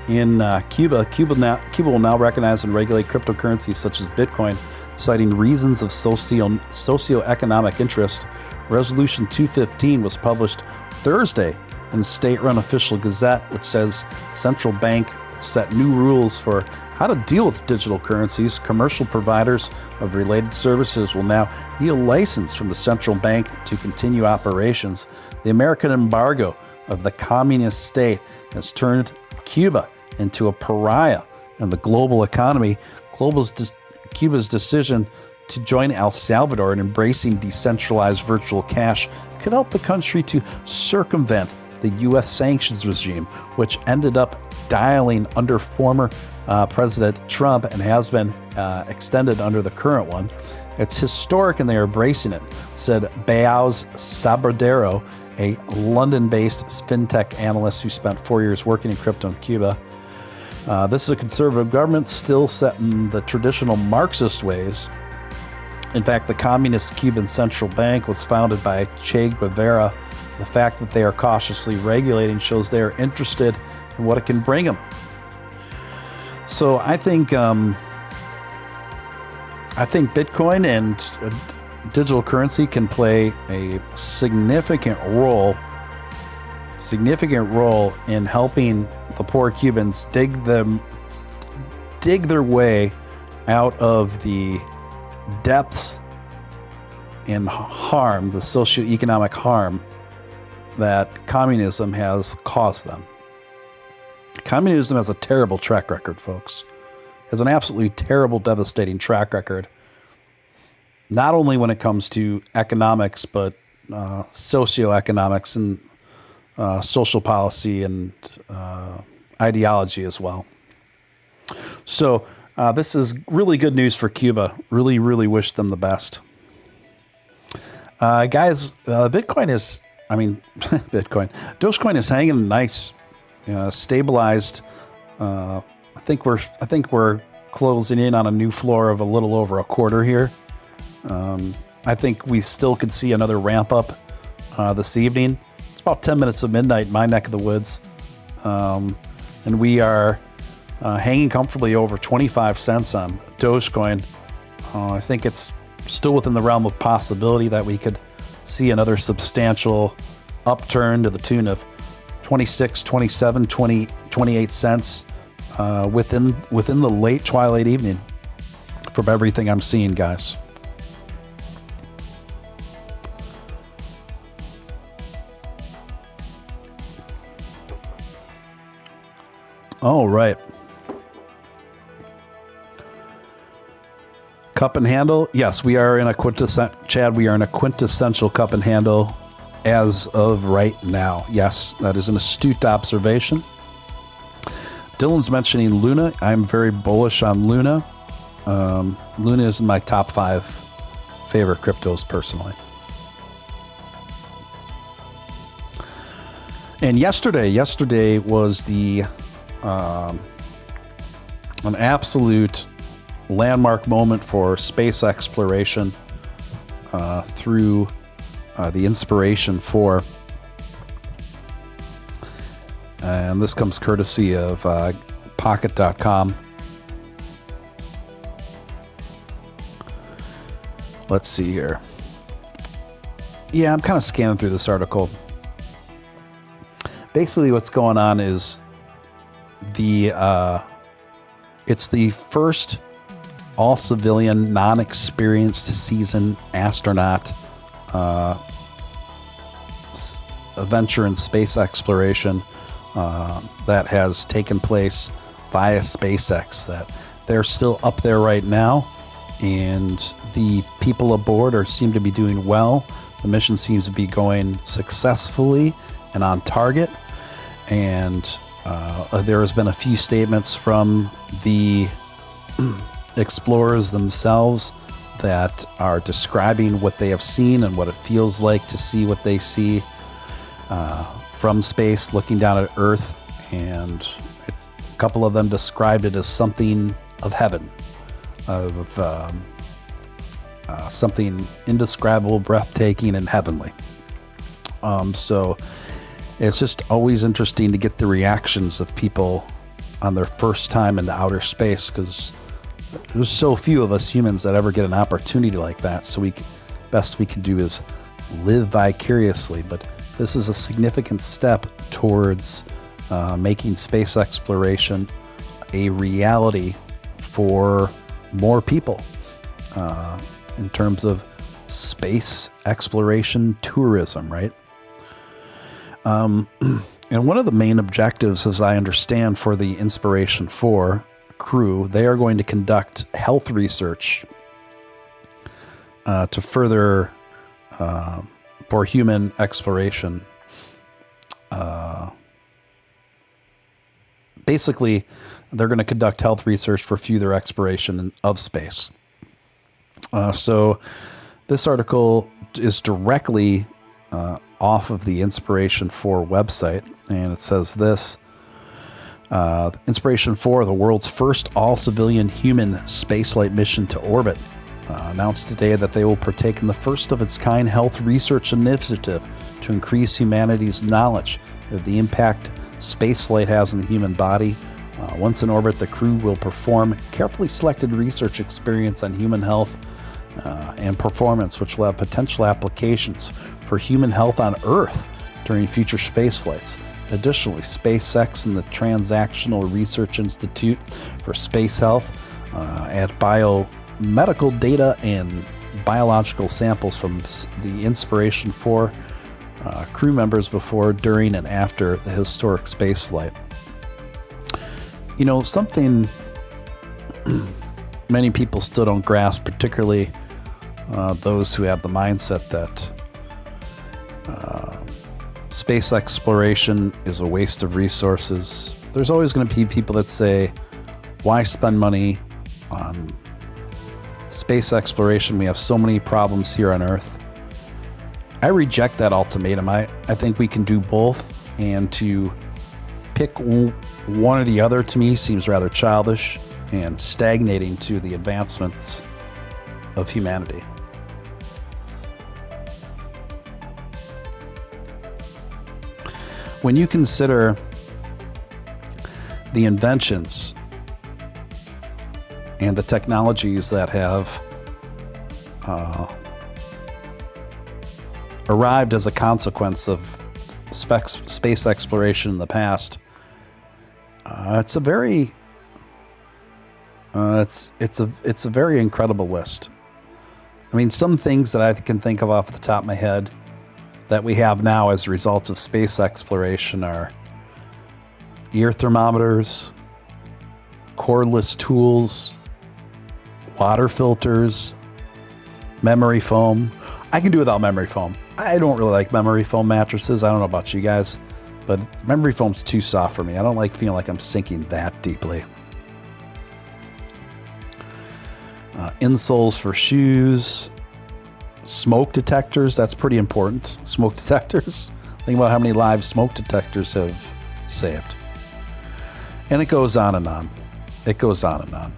in Cuba. Cuba will now recognize and regulate cryptocurrencies such as Bitcoin, citing reasons of socioeconomic interest. Resolution 215 was published Thursday in the state-run official Gazette, which says central bank set new rules for how to deal with digital currencies. Commercial providers of related services will now need a license from the central bank to continue operations. The American embargo of the communist state has turned Cuba into a pariah in the global economy. Cuba's decision to join El Salvador in embracing decentralized virtual cash could help the country to circumvent the U.S. sanctions regime, which ended up dialing under former President Trump and has been extended under the current one. It's historic and they are embracing it, said Baez Sabradero, a London-based fintech analyst who spent 4 years working in crypto in Cuba. This is a conservative government still set in the traditional Marxist ways. In fact, the Communist Cuban Central Bank was founded by Che Guevara, the fact that they are cautiously regulating shows they are interested in what it can bring them. So I think Bitcoin and digital currency can play a significant role in helping the poor Cubans dig their way out of the depths and harm, the socioeconomic harm that communism has caused them. Communism has a terrible track record, folks. It has an absolutely terrible, devastating track record, not only when it comes to economics, but socioeconomics and social policy and ideology as well. So this is really good news for Cuba. Really, really wish them the best. Guys, Dogecoin is hanging nice, stabilized. I think we're closing in on a new floor of a little over a quarter here. I think we still could see another ramp up this evening. It's about 10 minutes of midnight in my neck of the woods, and we are hanging comfortably over 25 cents on Dogecoin. I think it's still within the realm of possibility that we could see another substantial upturn to the tune of 26, 27, 20, 28 cents within the late twilight evening from everything I'm seeing, guys. All right. Cup and handle. Yes, we are in a Chad, we are in a quintessential cup and handle as of right now. Yes, that is an astute observation. Dylan's mentioning Luna. I'm very bullish on Luna. Luna is in my top 5 favorite cryptos personally. And yesterday was the an absolute landmark moment for space exploration through the Inspiration 4. And this comes courtesy of Pocket.com. Let's see here. Yeah, I'm kind of scanning through this article. Basically, what's going on is it's the first all-civilian, non-experienced seasoned astronaut venture in space exploration that has taken place via SpaceX. That they're still up there right now, and the people aboard seem to be doing well. The mission seems to be going successfully and on target, and there has been a few statements from the explorers themselves that are describing what they have seen and what it feels like to see what they see from space looking down at Earth. And a couple of them described it as something of heaven, of something indescribable, breathtaking, and heavenly. So it's just always interesting to get the reactions of people on their first time into outer space, because there's so few of us humans that ever get an opportunity like that. So best we can do is live vicariously. But this is a significant step towards making space exploration a reality for more people in terms of space exploration tourism, right? And one of the main objectives, as I understand, for the Inspiration 4 crew, they are going to conduct health research to further for human exploration. Basically, they're going to conduct health research for further exploration of space. So this article is directly off of the Inspiration 4 website, and it says this: Inspiration 4, the world's first all-civilian human spaceflight mission to orbit, announced today that they will partake in the first of its kind health research initiative to increase humanity's knowledge of the impact spaceflight has on the human body. Once in orbit, the crew will perform carefully selected research experience on human health and performance, which will have potential applications for human health on Earth during future space flights. Additionally, SpaceX and the Transactional Research Institute for Space Health at biomedical data and biological samples from the Inspiration 4 crew members before, during, and after the historic space flight. You know, something many people still don't grasp, particularly those who have the mindset that space exploration is a waste of resources. There's always going to be people that say, why spend money on space exploration? We have so many problems here on Earth. I reject that ultimatum. I think we can do both, and to pick one or the other, to me, seems rather childish and stagnating to the advancements of humanity. When you consider the inventions and the technologies that have arrived as a consequence of space exploration in the past, it's a very it's a very incredible list. I mean, some things that I can think of off the top of my head that we have now as a result of space exploration are ear thermometers, cordless tools, water filters, memory foam. I can do without memory foam. I don't really like memory foam mattresses. I don't know about you guys, but memory foam's too soft for me. I don't like feeling like I'm sinking that deeply. Insoles for shoes. Smoke detectors, that's pretty important. Smoke detectors. Think about how many lives smoke detectors have saved. And it goes on and on. It goes on and on.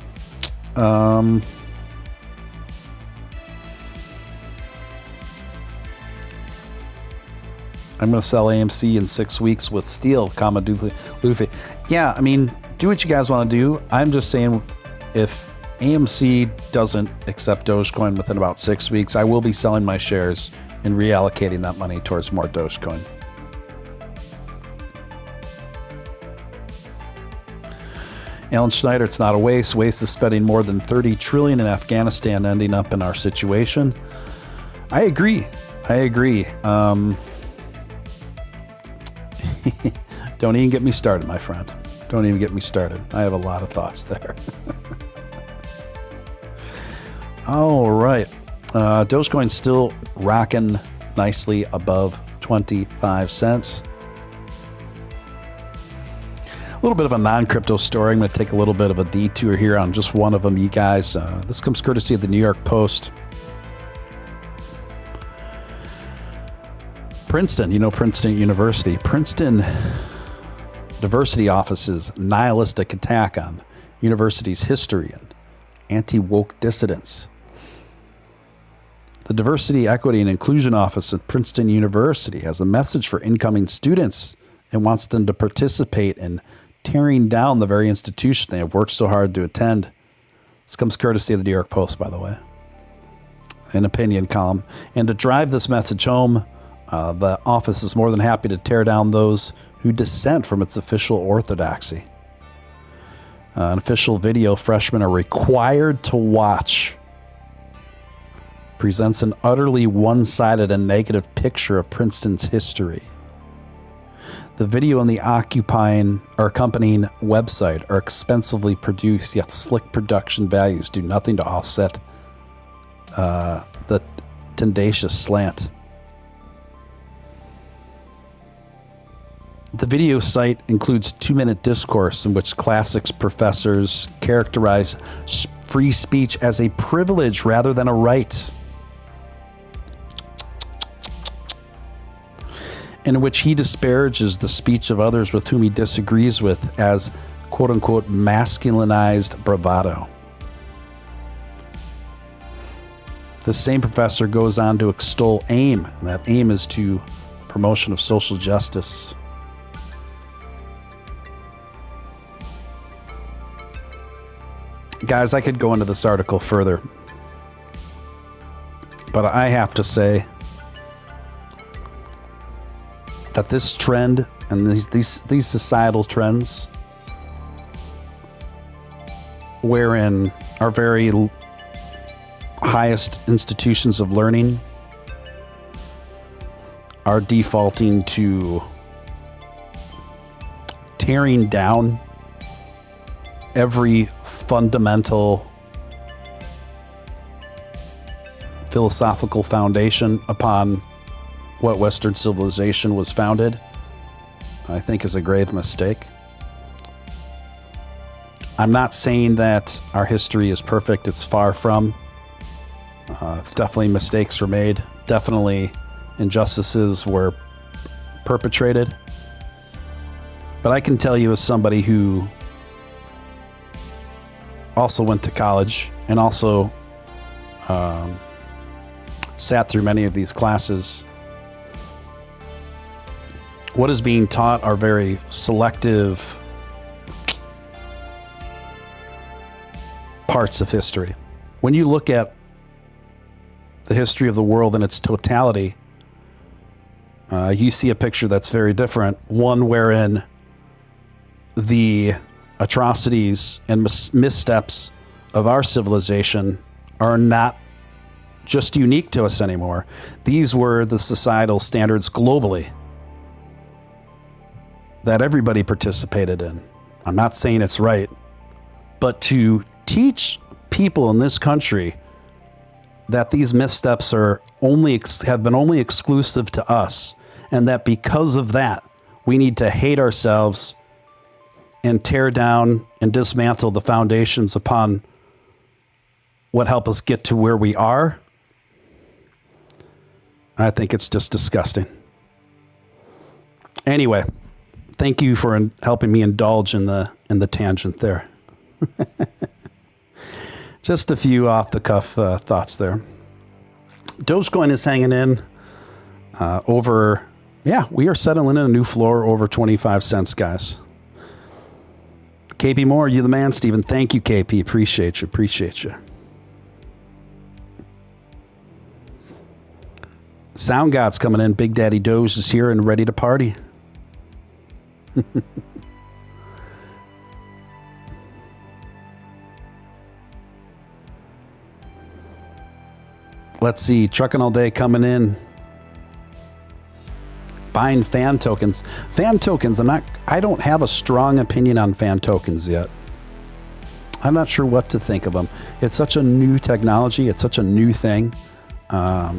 I'm going to sell AMC in 6 weeks with Steele, Luffy. Yeah, I mean, do what you guys want to do. I'm just saying, if AMC doesn't accept Dogecoin within about 6 weeks, I will be selling my shares and reallocating that money towards more Dogecoin. Alan Schneider, it's not a waste. Waste is spending more than $30 trillion in Afghanistan, ending up in our situation. I agree. Don't even get me started, my friend. Don't even get me started. I have a lot of thoughts there. All right. Dogecoin's still rocking nicely above 25 cents. A little bit of a non-crypto story. I'm going to take a little bit of a detour here on just one of them, you guys. This comes courtesy of the New York Post. Princeton, you know Princeton University. Princeton Diversity Office's nihilistic attack on university's history and anti-woke dissidents. The Diversity, Equity, and Inclusion Office at Princeton University has a message for incoming students and wants them to participate in tearing down the very institution they have worked so hard to attend. This comes courtesy of the New York Post, by the way, an opinion column. And to drive this message home, the office is more than happy to tear down those who dissent from its official orthodoxy. An official video freshmen are required to watch presents an utterly one-sided and negative picture of Princeton's history. The video and the accompanying website are expensively produced, yet slick production values do nothing to offset the tendacious slant. The video site includes 2-minute discourse in which classics professors characterize free speech as a privilege rather than a right, in which he disparages the speech of others with whom he disagrees with as quote-unquote masculinized bravado. This same professor goes on to extol AIM, and that AIM is to promotion of social justice. Guys, I could go into this article further, but I have to say that this trend and these societal trends, wherein our very highest institutions of learning are defaulting to tearing down every fundamental philosophical foundation upon what Western civilization was founded, I think is a grave mistake. I'm not saying that our history is perfect. It's far from. Definitely mistakes were made. Definitely injustices were perpetrated. But I can tell you, as somebody who also went to college and also sat through many of these classes, what is being taught are very selective parts of history. When you look at the history of the world in its totality, you see a picture that's very different. One wherein the atrocities and missteps of our civilization are not just unique to us anymore. These were the societal standards globally that everybody participated in. I'm not saying it's right, but to teach people in this country that these missteps are have been only exclusive to us, and that because of that, we need to hate ourselves and tear down and dismantle the foundations upon what help us get to where we are, I think it's just disgusting. Anyway, thank you for helping me indulge in the tangent there. Just a few off-the-cuff thoughts there. Dogecoin is hanging in we are settling in a new floor over 25 cents, guys. KP Moore, you the man, Stephen. Thank you, KP. Appreciate you. Sound God's coming in. Big Daddy Doge is here and ready to party. Let's see. Trucking all day coming in. Buying fan tokens. Fan tokens, I don't have a strong opinion on fan tokens yet. I'm not sure what to think of them. It's such a new technology. It's such a new thing. I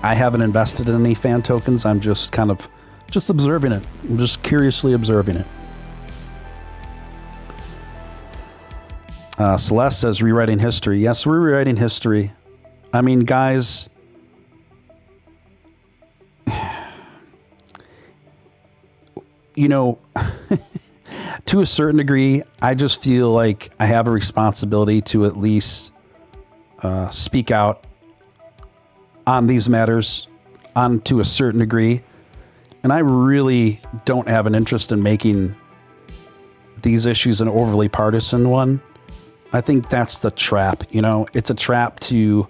haven't invested in any fan tokens. I'm just kind of observing it. I'm just curiously observing it. Celeste says, rewriting history. Yes, we're rewriting history. I mean, guys, you know, to a certain degree, I just feel like I have a responsibility to at least speak out on these matters to a certain degree. And I really don't have an interest in making these issues an overly partisan one. I think that's the trap. You know, it's a trap to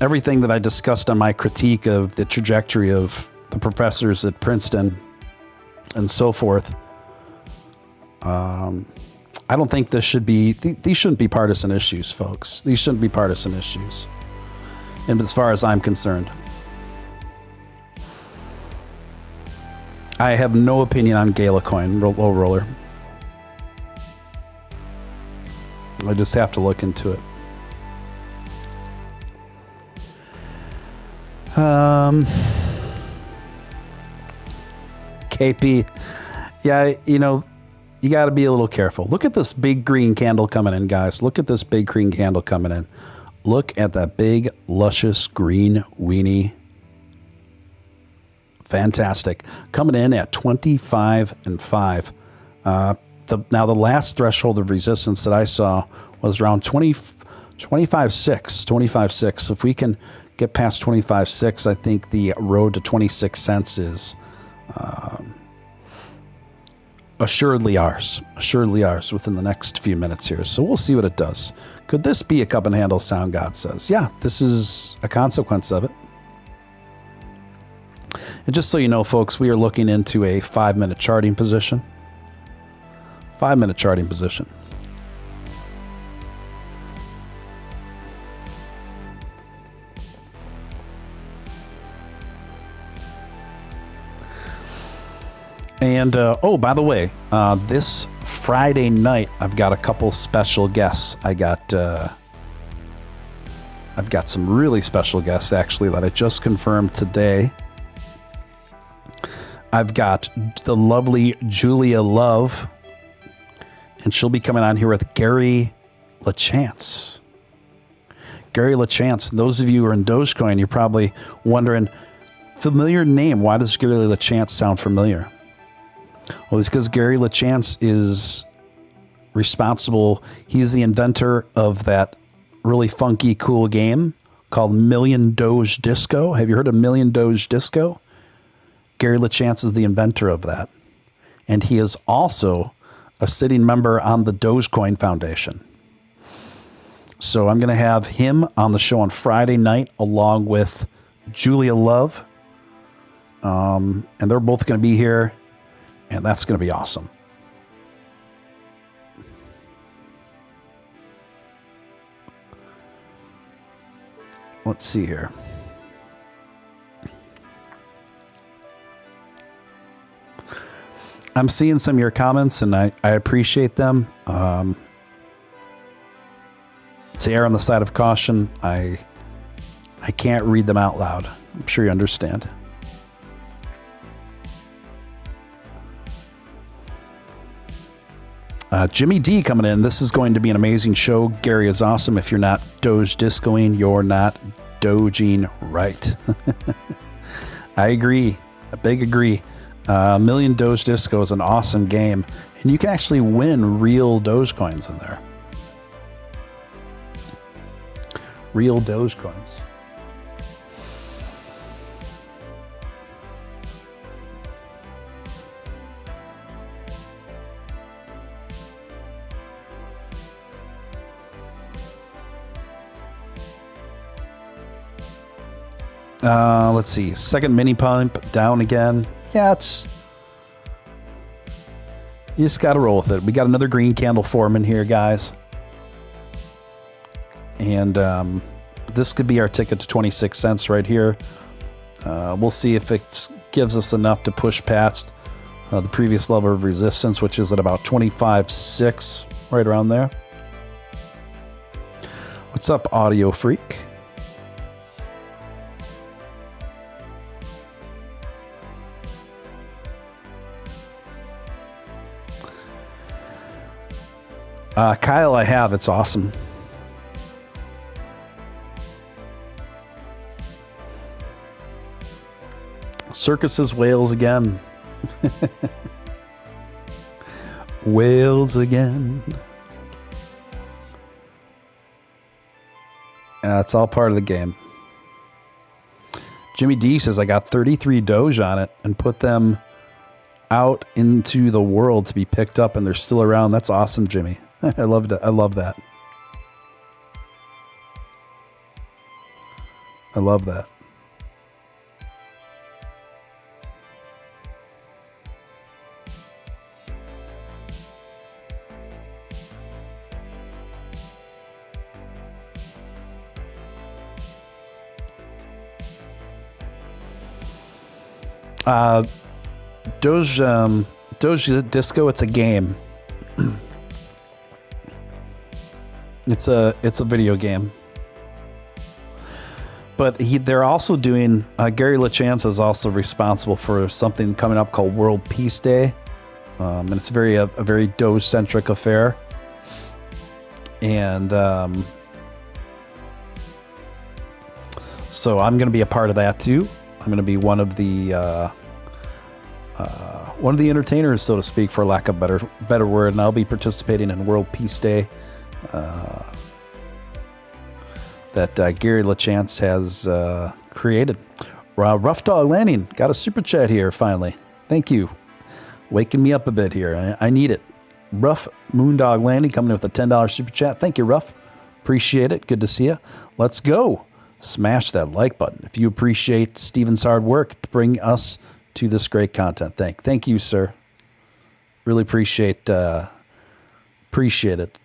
everything that I discussed on my critique of the trajectory of the professors at Princeton and so forth. I don't think this should be, these shouldn't be partisan issues, folks. These shouldn't be partisan issues. And as far as I'm concerned, I have no opinion on Dogecoin, low roller. I just have to look into it. KP, yeah, you know, you got to be a little careful. Look at this big green candle coming in, guys. Look at this big green candle coming in. Look at that big, luscious green weenie. Fantastic. Coming in at 25 and 5. Now, the last threshold of resistance that I saw was around 25.6. If we can get past 25.6, I think the road to 26 cents is assuredly ours within the next few minutes here. So we'll see what it does. Could this be a cup and handle sound? God says, yeah, this is a consequence of it. And just so you know, folks, we are looking into a 5-minute charting position. 5-minute charting position. And, oh, by the way, this Friday night, I've got a couple special guests. I've got some really special guests, actually, that I just confirmed today. I've got the lovely Julia Love, and she'll be coming on here with Gary LaChance. Gary LaChance, those of you who are in Dogecoin, you're probably wondering, familiar name, why does Gary LaChance sound familiar? Well, it's because Gary LaChance is responsible. He's the inventor of that really funky, cool game called Million Doge Disco. Have you heard of Million Doge Disco? Gary LaChance is the inventor of that. And he is also a sitting member on the Dogecoin Foundation. So I'm going to have him on the show on Friday night along with Julia Love. And they're both going to be here. And that's going to be awesome. Let's see here. I'm seeing some of your comments, and I appreciate them. To err on the side of caution, I can't read them out loud. I'm sure you understand. Jimmy D coming in. This is going to be an amazing show. Gary is awesome. If you're not Doge discoing, you're not Doging right. I agree. A big agree. Million Doge Disco is an awesome game, and you can actually win real Dogecoins in there. Real Dogecoins. Let's see. Second mini pump down again. Yeah, you just got to roll with it. We got another green candle forming here, guys. And this could be our ticket to 26 cents right here. We'll see if it gives us enough to push past the previous level of resistance, which is at about 25.6, right around there. What's up, Audio Freak? Kyle, I have. It's awesome. Circuses whales again. Whales again. It's all part of the game. Jimmy D says, I got 33 Doge on it and put them out into the world to be picked up, and they're still around. That's awesome, Jimmy. I love that. I love that. I love that. Doge Disco, it's a game. It's a video game. But they're also doing, Gary LaChance is also responsible for something coming up called World Peace Day. And it's a very Doge-centric affair. And so I'm going to be a part of that too. I'm going to be one of the entertainers, so to speak, for lack of a better word, and I'll be participating in World Peace Day Gary LaChance has created. Rough Dog Landing got a super chat here finally. Thank you. Waking me up a bit here. I need it. Rough Moondog Landing coming in with a $10 super chat. Thank you, Rough. Appreciate it. Good to see you. Let's go. Smash that like button if you appreciate Steven's hard work to bring us to this great content. Thank you, sir. Really appreciate it.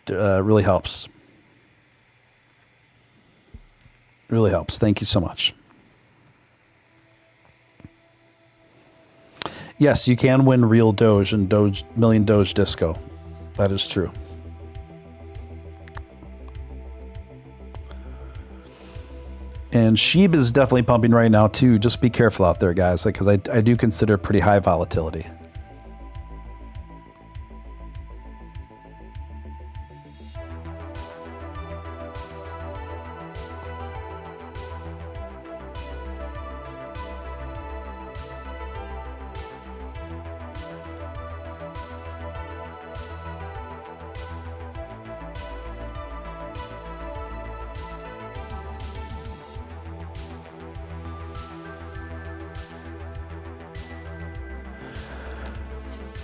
Really helps. Really helps. Thank you so much. Yes, you can win real Doge and Doge Million Doge Disco. That is true. And SHIB is definitely pumping right now too. Just be careful out there, guys, because I do consider pretty high volatility.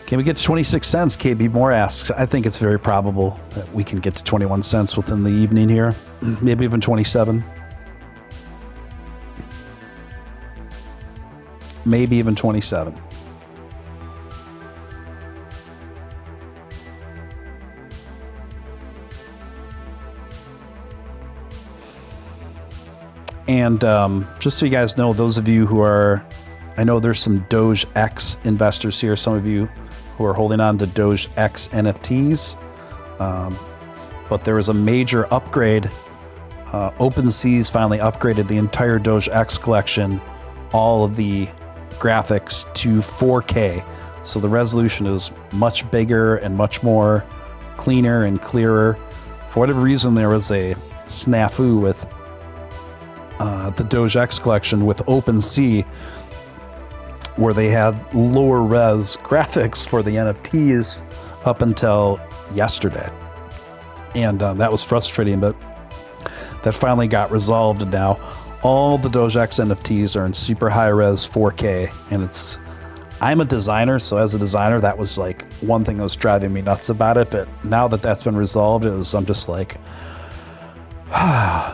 Can we get to 26 cents? KB Moore asks. I think it's very probable that we can get to 21 cents within the evening here. Maybe even 27. Maybe even 27. And just so you guys know, those of you who are, I know there's some Doge X investors here, some of you who are holding on to Doge X NFTs. But there was a major upgrade. OpenSea's finally upgraded the entire Doge X collection, all of the graphics to 4K. So the resolution is much bigger and much more cleaner and clearer. For whatever reason, there was a snafu with the Doge X collection with OpenSea, where they had lower res graphics for the NFTs up until yesterday. And that was frustrating, but that finally got resolved. And now all the Doge X NFTs are in super high res 4K. And I'm a designer, so as a designer, that was like one thing that was driving me nuts about it. But now that that's been resolved, I'm just like,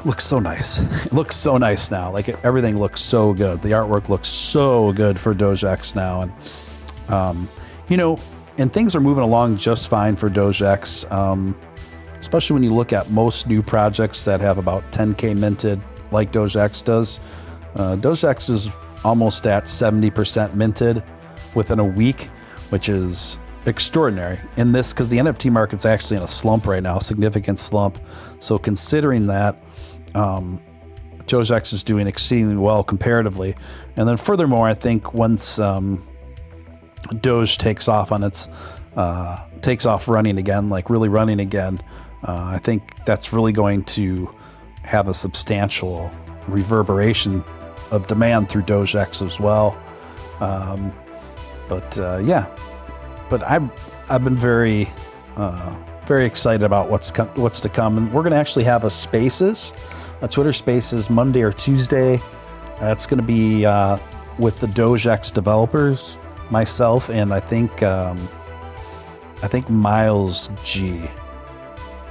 looks so nice. It looks so nice now. Like everything looks so good. The artwork looks so good for Doge X now. And, and things are moving along just fine for Doge X. Especially when you look at most new projects that have about 10K minted like Doge X does. Doge X is almost at 70% minted within a week, which is extraordinary in this, because the NFT market's actually in a slump right now, a significant slump. So considering that, Doge X is doing exceedingly well comparatively. And then furthermore, I think once Doge takes off running again, like really running again, I think that's really going to have a substantial reverberation of demand through Doge X as well. But I've been very excited about what's to come, and we're going to actually have a Twitter Spaces Monday or Tuesday. That's going to be with the Doge X developers, myself, and I think Miles G.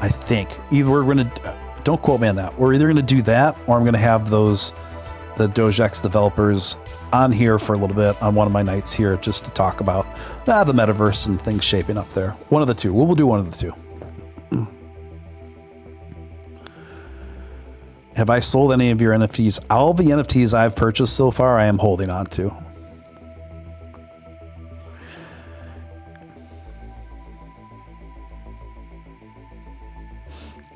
I think either we're going to, don't quote me on that. We're either going to do that, or I'm going to have the Doge X developers on here for a little bit on one of my nights here, just to talk about the metaverse and things shaping up there. One of the two. We'll do one of the two. Have I sold any of your NFTs? All the NFTs I've purchased so far, I am holding on to.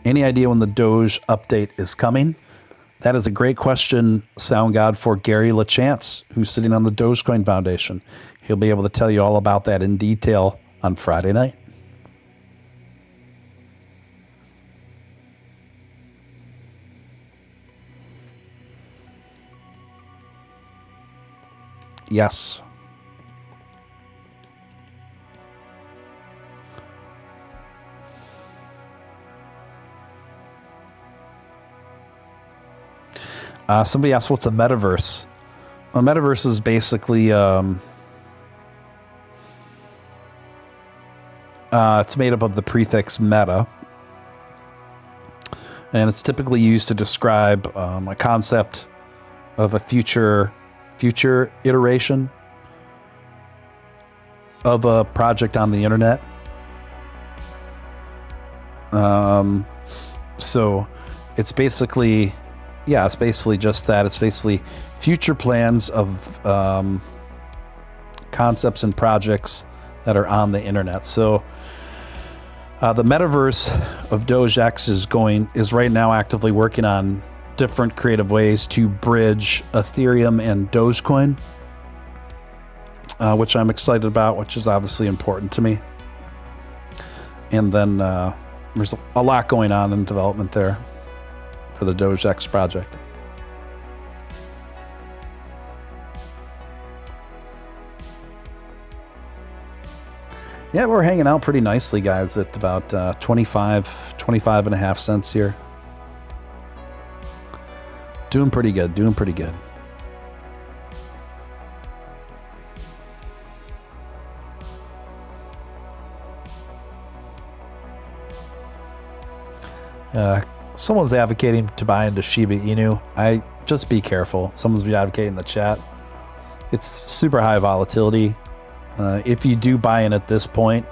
Any idea when the Doge update is coming? That is a great question, Sound God, for Gary LaChance, who's sitting on the Dogecoin Foundation. He'll be able to tell you all about that in detail on Friday night. Yes. Somebody asked, what's a metaverse? A metaverse is basically, it's made up of the prefix meta. And it's typically used to describe a concept of a future iteration of a project on the internet. So it's basically, it's basically just that. It's basically future plans of concepts and projects that are on the internet. So the metaverse of DogeX is right now actively working on different creative ways to bridge Ethereum and Dogecoin, which I'm excited about, which is obviously important to me. And then there's a lot going on in development there for the DogeX project. Yeah, we're hanging out pretty nicely, guys, at about 25 and a half cents here. Doing pretty good, doing pretty good. Someone's advocating to buy into Shiba Inu. Just be careful. Someone's advocating in the chat. It's super high volatility. If you do buy in at this point,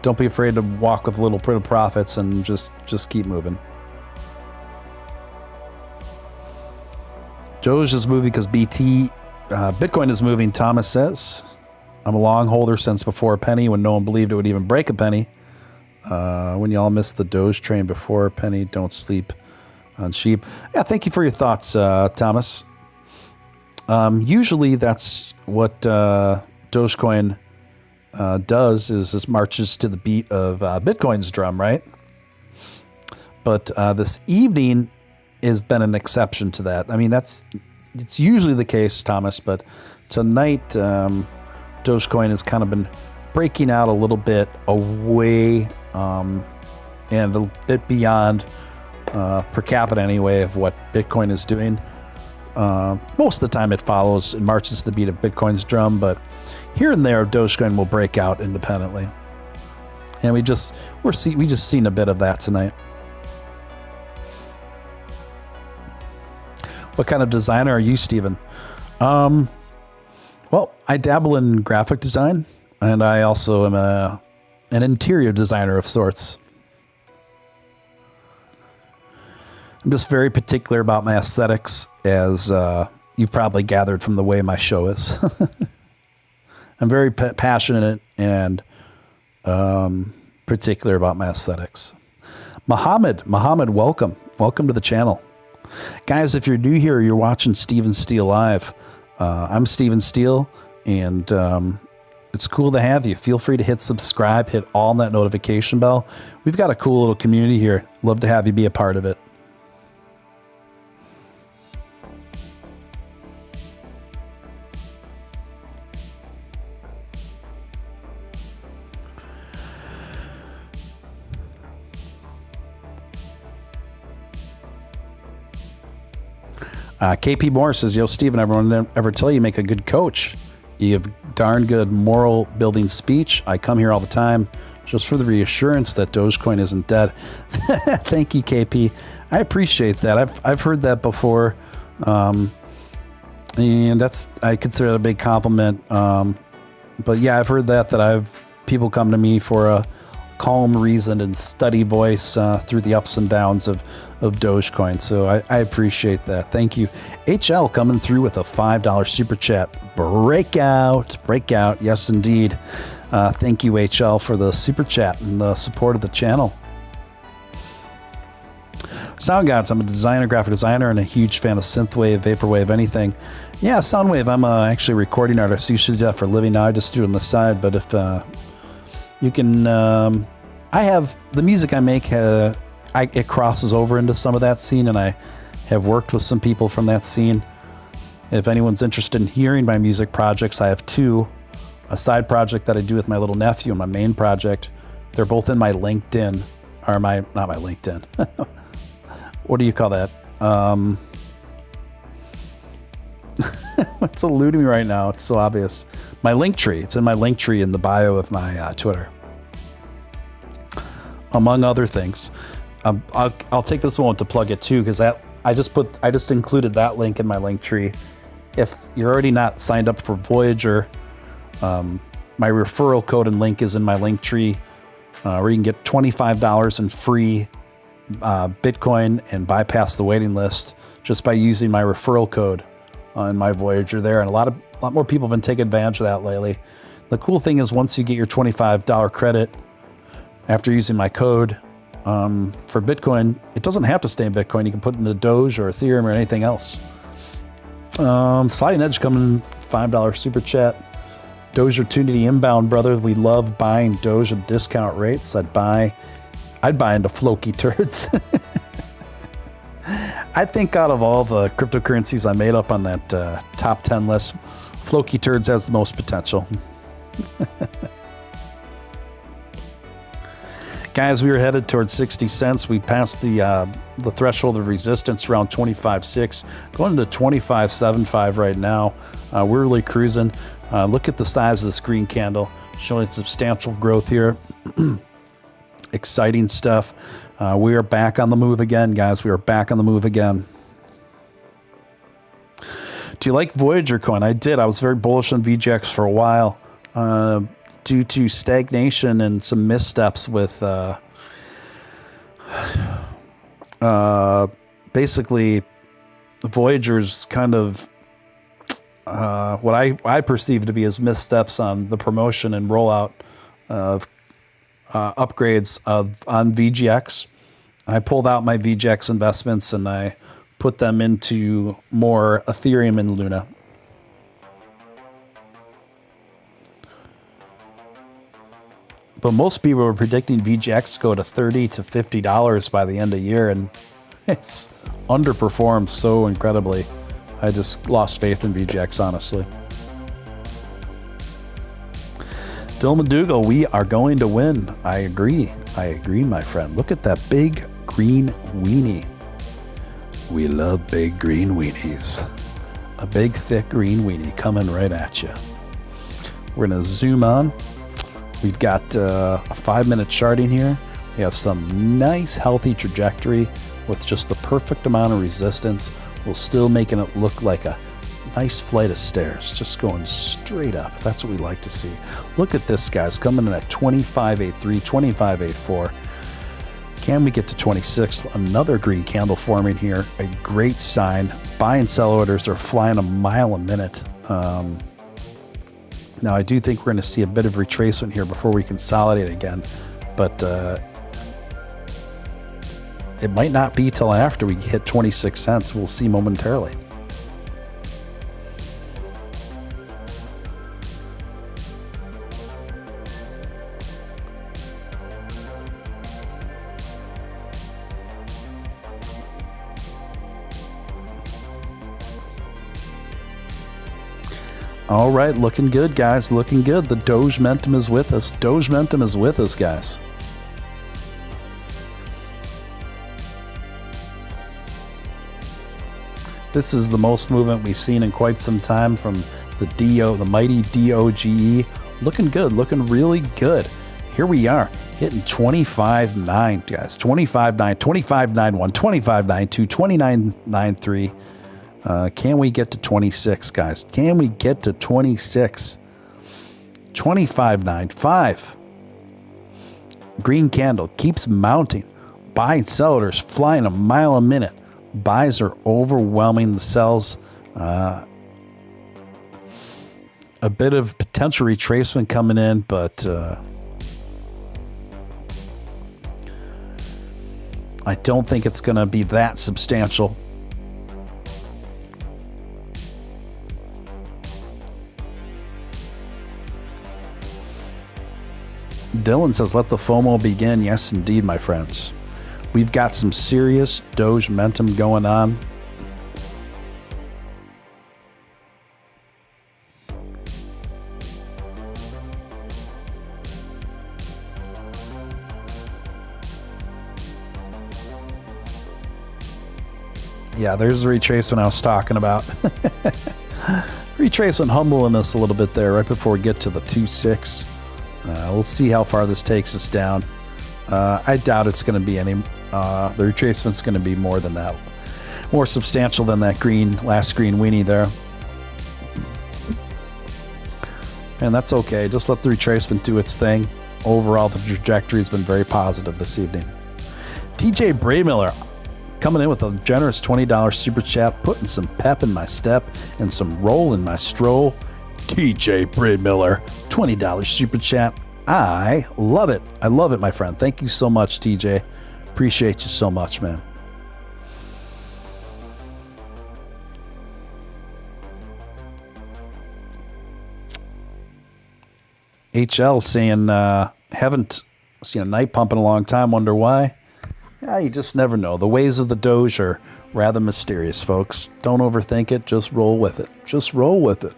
don't be afraid to walk with little profits and just keep moving. Doge is moving because Bitcoin is moving, Thomas says. I'm a long holder since before a penny when no one believed it would even break a penny. When y'all missed the Doge train before a penny, don't sleep on sheep. Yeah, thank you for your thoughts, Thomas. Usually that's what Dogecoin does is marches to the beat of Bitcoin's drum, right? But this evening has been an exception to that. I mean, it's usually the case, Thomas, but tonight Dogecoin has kind of been breaking out a little bit away and a bit beyond per capita anyway of what Bitcoin is doing. Most of the time it follows and marches to the beat of Bitcoin's drum, but here and there Dogecoin will break out independently. And we just seen a bit of that tonight. What kind of designer are you, Steven? Well, I dabble in graphic design, and I also am an interior designer of sorts. I'm just very particular about my aesthetics, as you've probably gathered from the way my show is. I'm very passionate and particular about my aesthetics. Muhammad, welcome. Welcome to the channel. Guys, if you're new here, you're watching Steven Steele Live. I'm Steven Steele, and it's cool to have you. Feel free to hit subscribe, hit all that notification bell. We've got a cool little community here. Love to have you be a part of it. KP Moore says, yo, Steven, everyone ever tell you make a good coach? You have darn good moral building speech. I come here all the time just for the reassurance that Dogecoin isn't dead. Thank you, KP. I appreciate that. I've heard that before. And I consider it a big compliment. But yeah, I've heard that people come to me for a calm, reasoned, and steady voice through the ups and downs of Dogecoin. So I appreciate that. Thank you. HL coming through with a $5 super chat. Breakout. Yes, indeed. Thank you, HL, for the super chat and the support of the channel. Sound Gods, I'm a designer, graphic designer, and a huge fan of synthwave, vaporwave, anything. Yeah, Soundwave, I'm actually a recording artist. Used to do that for a living. Now I just do it on the side. But if you can, I have the music I make, it crosses over into some of that scene, and I have worked with some people from that scene. If anyone's interested in hearing my music projects, I have two. A side project that I do with my little nephew and my main project. They're both in my LinkedIn, or not my LinkedIn. What do you call that? It's eluding me right now. It's so obvious. My link tree. It's in my link tree in the bio of my Twitter, among other things. I'll take this moment to plug it too, because I just included that link in my link tree. If you're already not signed up for Voyager, my referral code and link is in my link tree, where you can get $25 in free Bitcoin and bypass the waiting list just by using my referral code on my Voyager there. And a lot more people have been taking advantage of that lately. The cool thing is, once you get your $25 credit after using my code for Bitcoin, it doesn't have to stay in Bitcoin. You can put it into Doge or Ethereum or anything else. Sliding Edge coming, $5 super chat. Doge opportunity inbound, brother. We love buying Doge at discount rates. I'd buy into Floki turds. I think out of all the cryptocurrencies I made up on that top 10 list, Floki turds has the most potential. Guys, we were headed towards 60 cents. We passed the threshold of resistance around 25.6, going to 25.75 right now. We're really cruising. Look at the size of this green candle, showing substantial growth here. Exciting stuff. We are back on the move again, guys. We are back on the move again. Do you like Voyager coin? I did. I was very bullish on VGX for a while. Due to stagnation and some missteps with basically Voyager's kind of what I perceive to be as missteps on the promotion and rollout of upgrades on VGX. I pulled out my VGX investments and I put them into more Ethereum and Luna. But most people were predicting VGX go to $30 to $50 by the end of the year, and it's underperformed so incredibly. I just lost faith in VGX, honestly. Dylan McDougall, we are going to win. I agree. I agree, my friend. Look at that big green weenie. We love big green weenies. A big, thick green weenie coming right at you. We're going to zoom on. We've got a 5-minute charting here. We have some nice, healthy trajectory with just the perfect amount of resistance, while still making it look like a nice flight of stairs, just going straight up. That's what we like to see. Look at this, guys, coming in at 25.83, 25.84. Can we get to 26? Another green candle forming here. A great sign. Buy and sell orders are flying a mile a minute. Now, I do think we're going to see a bit of retracement here before we consolidate again, but it might not be till after we hit 26 cents. We'll see momentarily. All right, looking good, guys. Looking good. The Doge momentum is with us. Doge momentum is with us, guys. This is the most movement we've seen in quite some time from the mighty DOGE. Looking good, looking really good. Here we are, hitting 25.9, guys. 25.9, 25.91, 25.92, 29.93. Can we get to 26, guys? Can we get to 26? 25.95. Green candle keeps mounting. Buy and sell orders flying a mile a minute. Buys are overwhelming the sells. A bit of potential retracement coming in, but I don't think it's going to be that substantial. Dylan says, let the FOMO begin. Yes, indeed, my friends. We've got some serious Doge momentum going on. Yeah, there's the retracement I was talking about. Retracement humbling us a little bit there right before we get to the 2.6. We'll see how far this takes us down. I doubt it's going to be any. The retracement's going to be more than that, more substantial than that last green weenie there. And that's okay. Just let the retracement do its thing. Overall, the trajectory has been very positive this evening. TJ Braymiller coming in with a generous $20 super chat, putting some pep in my step and some roll in my stroll. TJ Braymiller, $20 super chat. I love it. I love it, my friend. Thank you so much, TJ. Appreciate you so much, man. HL saying, haven't seen a night pump in a long time. Wonder why? Yeah, you just never know. The ways of the Doge are rather mysterious, folks. Don't overthink it. Just roll with it. Just roll with it.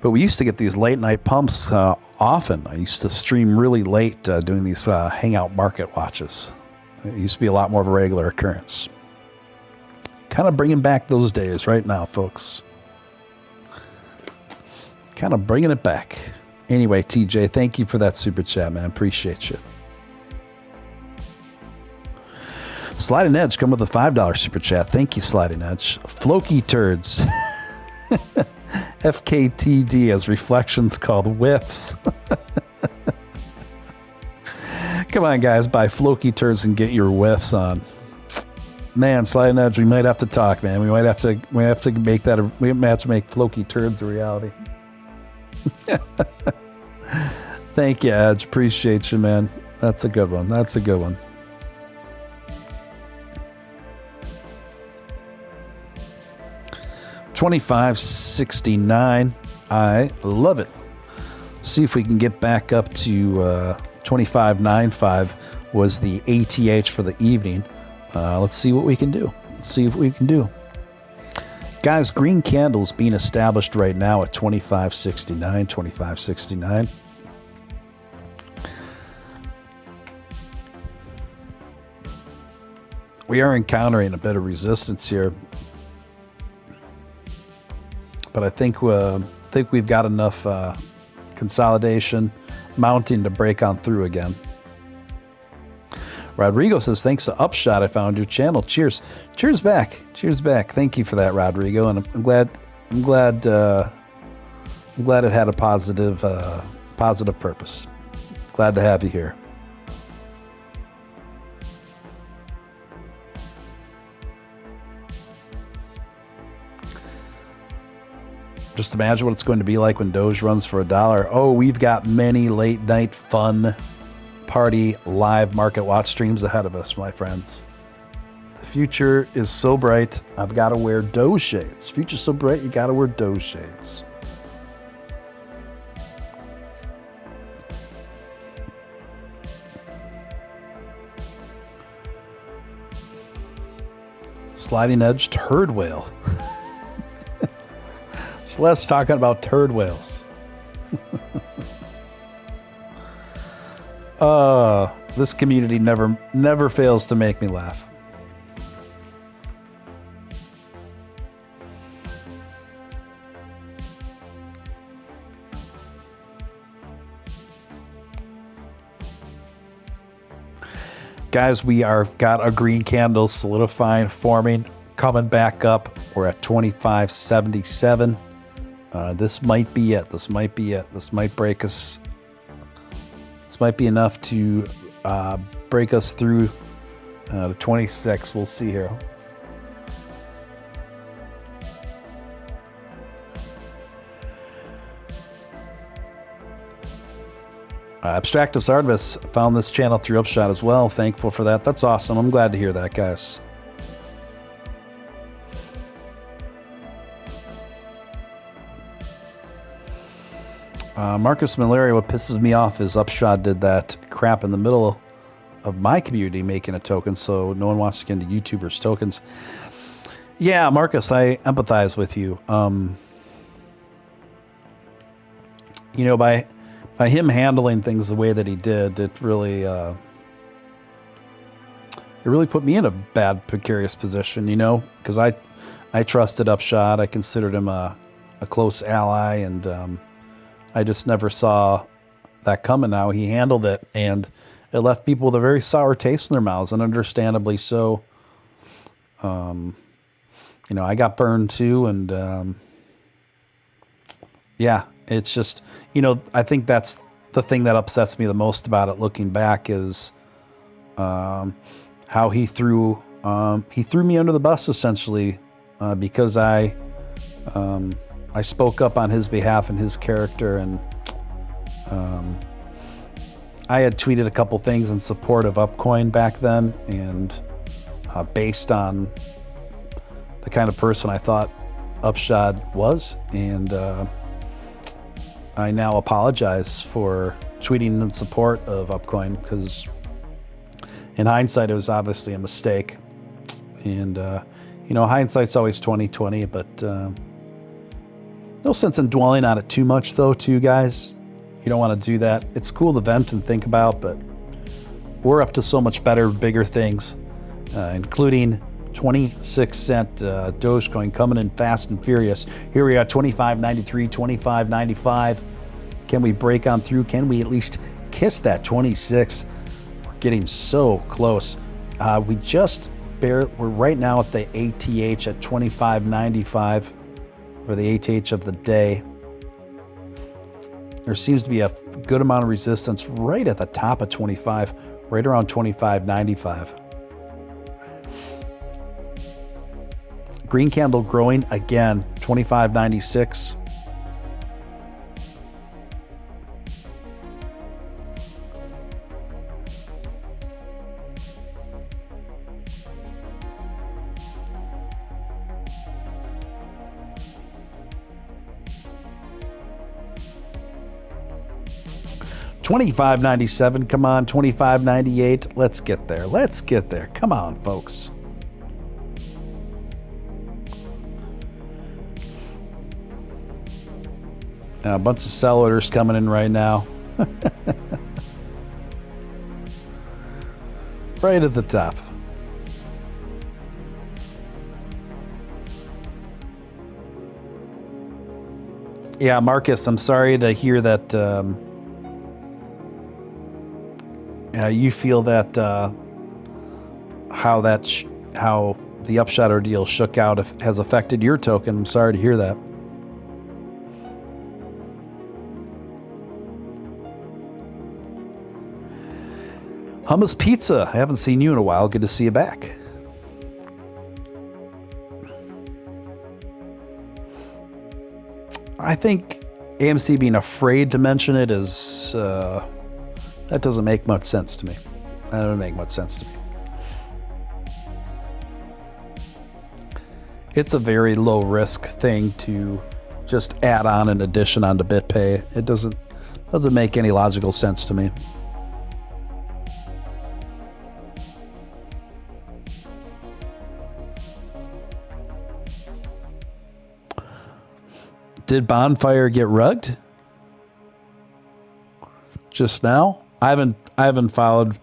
But we used to get these late night pumps often. I used to stream really late doing these hangout market watches. It used to be a lot more of a regular occurrence. Kind of bringing back those days right now, folks. Kind of bringing it back. Anyway, TJ, thank you for that super chat, man. Appreciate you. Sliding Edge come with a $5 super chat. Thank you, Sliding Edge. Floki Turds. FKTD as reflections called whiffs. Come on, guys, buy Floki Turds and get your whiffs on. Man, Sliding Edge, we might have to talk, man. We might have to make that. We might have to make Floki Turds a reality. Thank you, Edge. Appreciate you, man. That's a good one. That's a good one. $25.69. I love it. See if we can get back up to $25.95 was the ATH for the evening. Let's see what we can do. Let's see what we can do. Guys, green candles being established right now at $25.69, $25.69. We are encountering a bit of resistance here, but I think we've got enough consolidation mounting to break on through again. Rodrigo says, thanks to Upshot, I found your channel. Cheers. Cheers back. Cheers back. Thank you for that, Rodrigo. And I'm glad it had a positive purpose. Glad to have you here. Just imagine what it's going to be like when Doge runs for $1. Oh, we've got many late night fun party live market watch streams ahead of us, my friends. The future is so bright, I've got to wear Doge shades. Future's so bright, you got to wear Doge shades. Sliding Edge turd whale. Celeste talking about turd whales. This community never fails to make me laugh. Guys, we are got a green candle solidifying, forming, coming back up. We're at 25.77. This might be it. This might be it. This might break us. This might be enough to break us through to 26. We'll see here. Abstractus Artemis found this channel through Upshot as well. Thankful for that. That's awesome. I'm glad to hear that, guys. Marcus Malaria, what pisses me off is Upshot did that crap in the middle of my community making a token, so no one wants to get into YouTubers' tokens. Yeah, Marcus, I empathize with you. You know, by him handling things the way that he did, it really put me in a bad, precarious position, you know, because I trusted Upshot. I considered him a close ally, and I just never saw that coming. Now he handled it, and it left people with a very sour taste in their mouths, and understandably so. You know, I got burned too, and yeah, it's just, you know, I think that's the thing that upsets me the most about it looking back is how he threw me under the bus essentially because I spoke up on his behalf and his character, and I had tweeted a couple things in support of Upcoin back then, and based on the kind of person I thought Upshot was, and I now apologize for tweeting in support of Upcoin, because in hindsight it was obviously a mistake, and you know, hindsight's always 20/20, but no sense in dwelling on it too much though, too, guys. You don't want to do that. It's cool to vent and think about, but we're up to so much better, bigger things, including 26-cent Dogecoin coming in fast and furious. Here we are, 25.93, 25.95. Can we break on through? Can we at least kiss that 26? We're getting so close. We just we're right now at the ATH at 25.95 for the ATH of the day. There seems to be a good amount of resistance right at the top of 25, right around 25.95. Green candle growing again, 25.96. $25.97, come on, $25.98. Let's get there. Let's get there. Come on, folks. A bunch of sell orders coming in right now. Right at the top. Yeah, Marcus, I'm sorry to hear that you feel that how the Upshot ordeal shook out has affected your token. I'm sorry to hear that. Hummus Pizza, I haven't seen you in a while. Good to see you back. I think AMC being afraid to mention it is that doesn't make much sense to me. That doesn't make much sense to me. It's a very low risk thing to just add on an addition onto BitPay. It doesn't make any logical sense to me. Did Bonfire get rugged just now? I haven't followed.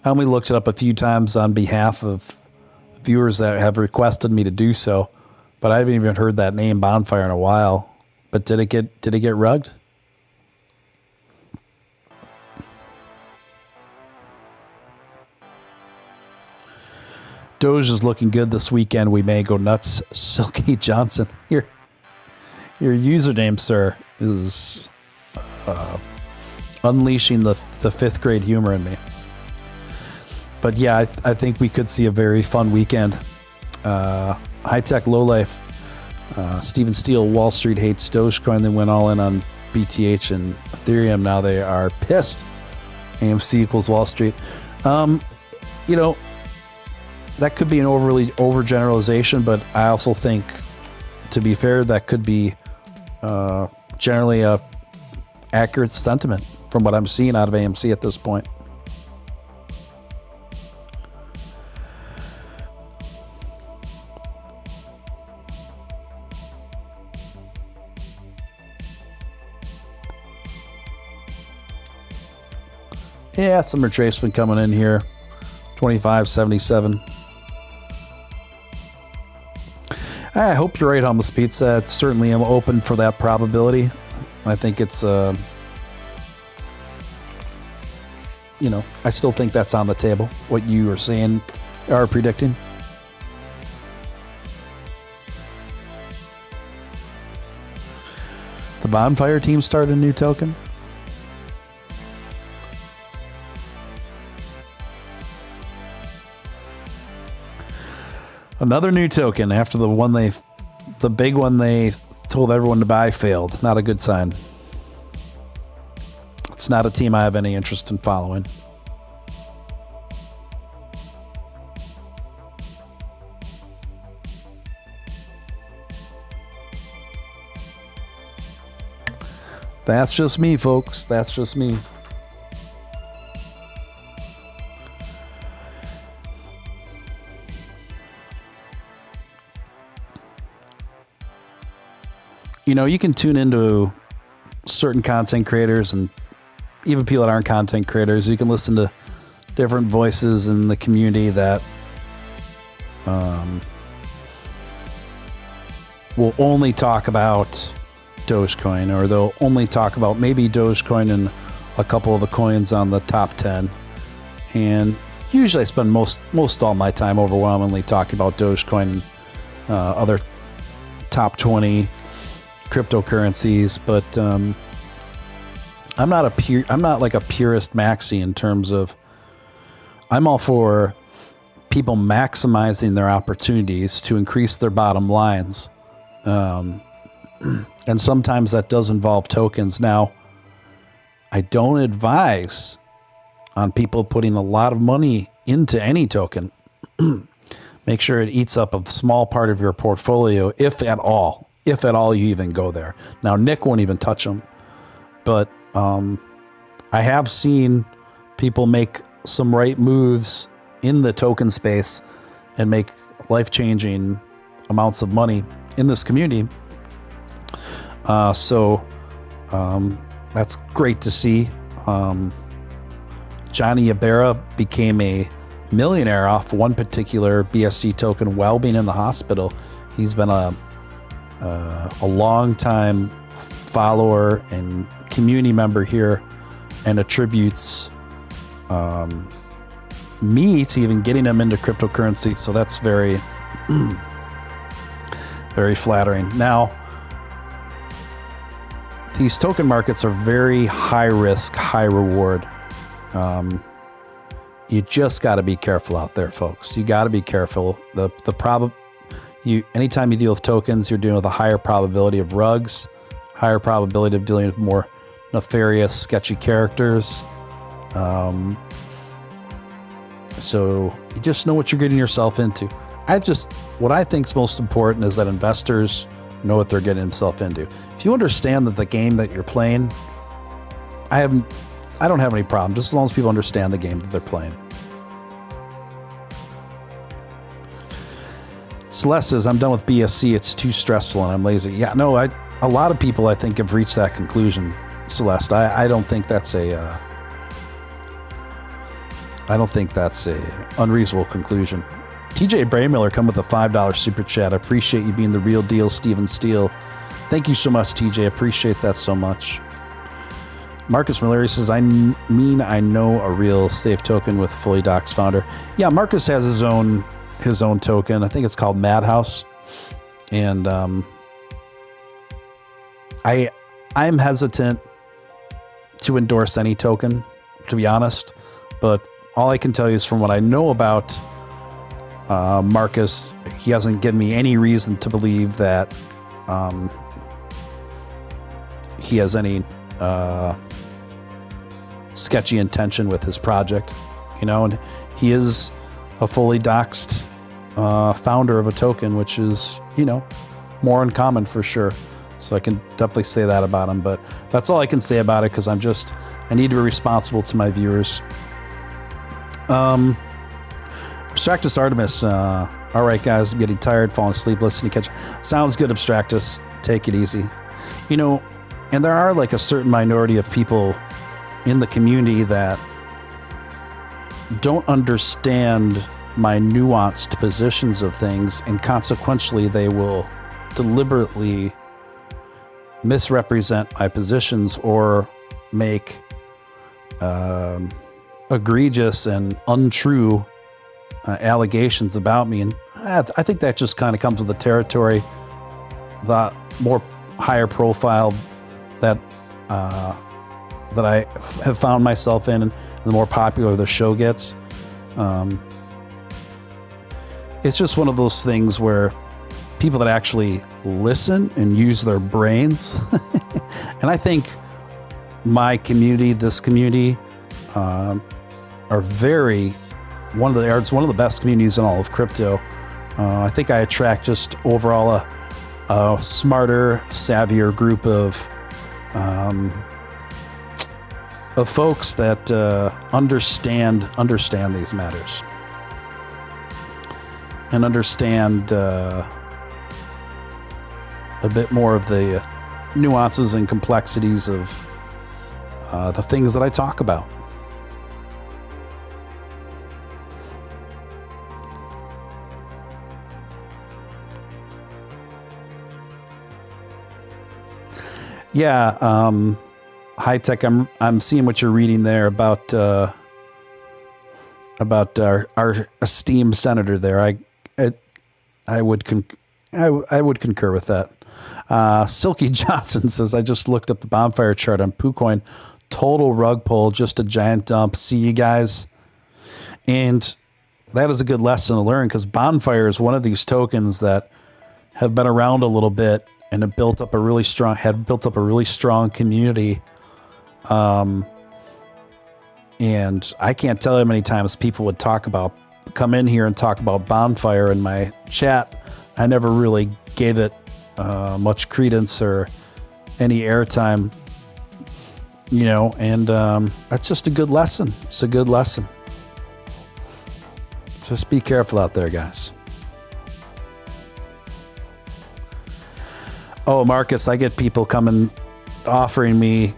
I only looked it up a few times on behalf of viewers that have requested me to do so, but I haven't even heard that name Bonfire in a while. But did it get rugged? Doge is looking good this weekend. We may go nuts. Silky Johnson, your username, sir, is unleashing the fifth grade humor in me. But yeah, I think we could see a very fun weekend. High tech, low life. Steven Steele, Wall Street hates Dogecoin. They went all in on BTH and Ethereum. Now they are pissed. AMC equals Wall Street. You know, that could be an overgeneralization, but I also think, to be fair, that could be generally a accurate sentiment from what I'm seeing out of AMC at this point. Yeah, some retracement coming in here. 25.77. I hope you're right, Hummus Pizza. I certainly am open for that probability. I think it's, I still think that's on the table, what you are saying, are predicting. The Bonfire team started a new token. Another new token after the big one they told everyone to buy failed. Not a good sign. It's not a team I have any interest in following. That's just me, folks. That's just me. You can tune into certain content creators and even people that aren't content creators. You can listen to different voices in the community that will only talk about Dogecoin, or they'll only talk about maybe Dogecoin and a couple of the coins on the top 10. And usually I spend most all my time overwhelmingly talking about Dogecoin and other top 20 cryptocurrencies, but I'm not like a purist maxi in terms of, I'm all for people maximizing their opportunities to increase their bottom lines. And sometimes that does involve tokens. Now, I don't advise on people putting a lot of money into any token. Make sure it eats up a small part of your portfolio, if at all you even go there. Now, Nick won't even touch them, but I have seen people make some right moves in the token space and make life-changing amounts of money in this community. So that's great to see. Johnny Ibarra became a millionaire off one particular BSC token while being in the hospital. He's been a long-time follower and community member here, and attributes me to even getting him into cryptocurrency. So that's very, very flattering. Now, these token markets are very high risk, high reward. You just got to be careful out there, folks. You got to be careful. Anytime you deal with tokens, you're dealing with a higher probability of rugs, higher probability of dealing with more nefarious, sketchy characters. So you just know what you're getting yourself into. What I think is most important is that investors know what they're getting themselves into. If you understand that the game that you're playing, I don't have any problem, just as long as people understand the game that they're playing. Celeste says, I'm done with BSC. It's too stressful and I'm lazy. Yeah, no, a lot of people I think have reached that conclusion, Celeste. I don't think that's a unreasonable conclusion. TJ Braymiller come with a $5 super chat. I appreciate you being the real deal, Steven Steele. Thank you so much, TJ. Appreciate that so much. Marcus Mallory says, I know a real safe token with Fully Docs founder. Yeah, Marcus has his own token. I think it's called Madhouse. And I'm hesitant to endorse any token, to be honest. But all I can tell you is from what I know about Marcus, he hasn't given me any reason to believe that he has any sketchy intention with his project, and he is a fully doxed founder of a token, which is, more uncommon for sure. So I can definitely say that about him, but that's all I can say about it, because I need to be responsible to my viewers. Abstractus Artemis, all right, guys, I'm getting tired, falling asleep, listening to catch. Sounds good, Abstractus. Take it easy. And there are like a certain minority of people in the community that don't understand my nuanced positions of things, and consequently they will deliberately misrepresent my positions or make egregious and untrue allegations about me. And I think that just kind of comes with the territory. The more higher profile that I have found myself in, and the more popular the show gets. It's just one of those things where people that actually listen and use their brains, and I think my community, this community, are it's one of the best communities in all of crypto. I think I attract just overall a smarter, savvier group of folks that understand these matters and understand a bit more of the nuances and complexities of the things that I talk about. Yeah, high tech. I'm seeing what you're reading there about our esteemed senator there. I would concur with that. Silky Johnson says, I just looked up the bonfire chart on PooCoin. Total rug pull, just a giant dump. See you guys. And that is a good lesson to learn, because bonfire is one of these tokens that have been around a little bit and have built up a really strong community. And I can't tell you how many times people would come in here and talk about bonfire in my chat. I never really gave it much credence or any airtime, and that's just a good lesson. It's a good lesson. Just be careful out there, guys. Oh, Marcus, I get people offering me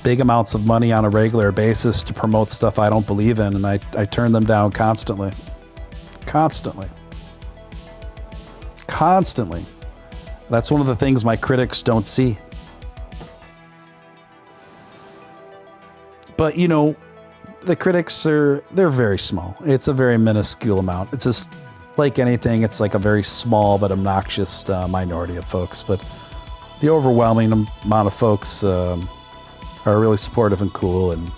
big amounts of money on a regular basis to promote stuff I don't believe in, and I turn them down constantly. That's one of the things my critics don't see. But, the critics they're very small. It's a very minuscule amount. It's just like anything. It's like a very small but obnoxious minority of folks. But the overwhelming amount of folks are really supportive and cool. And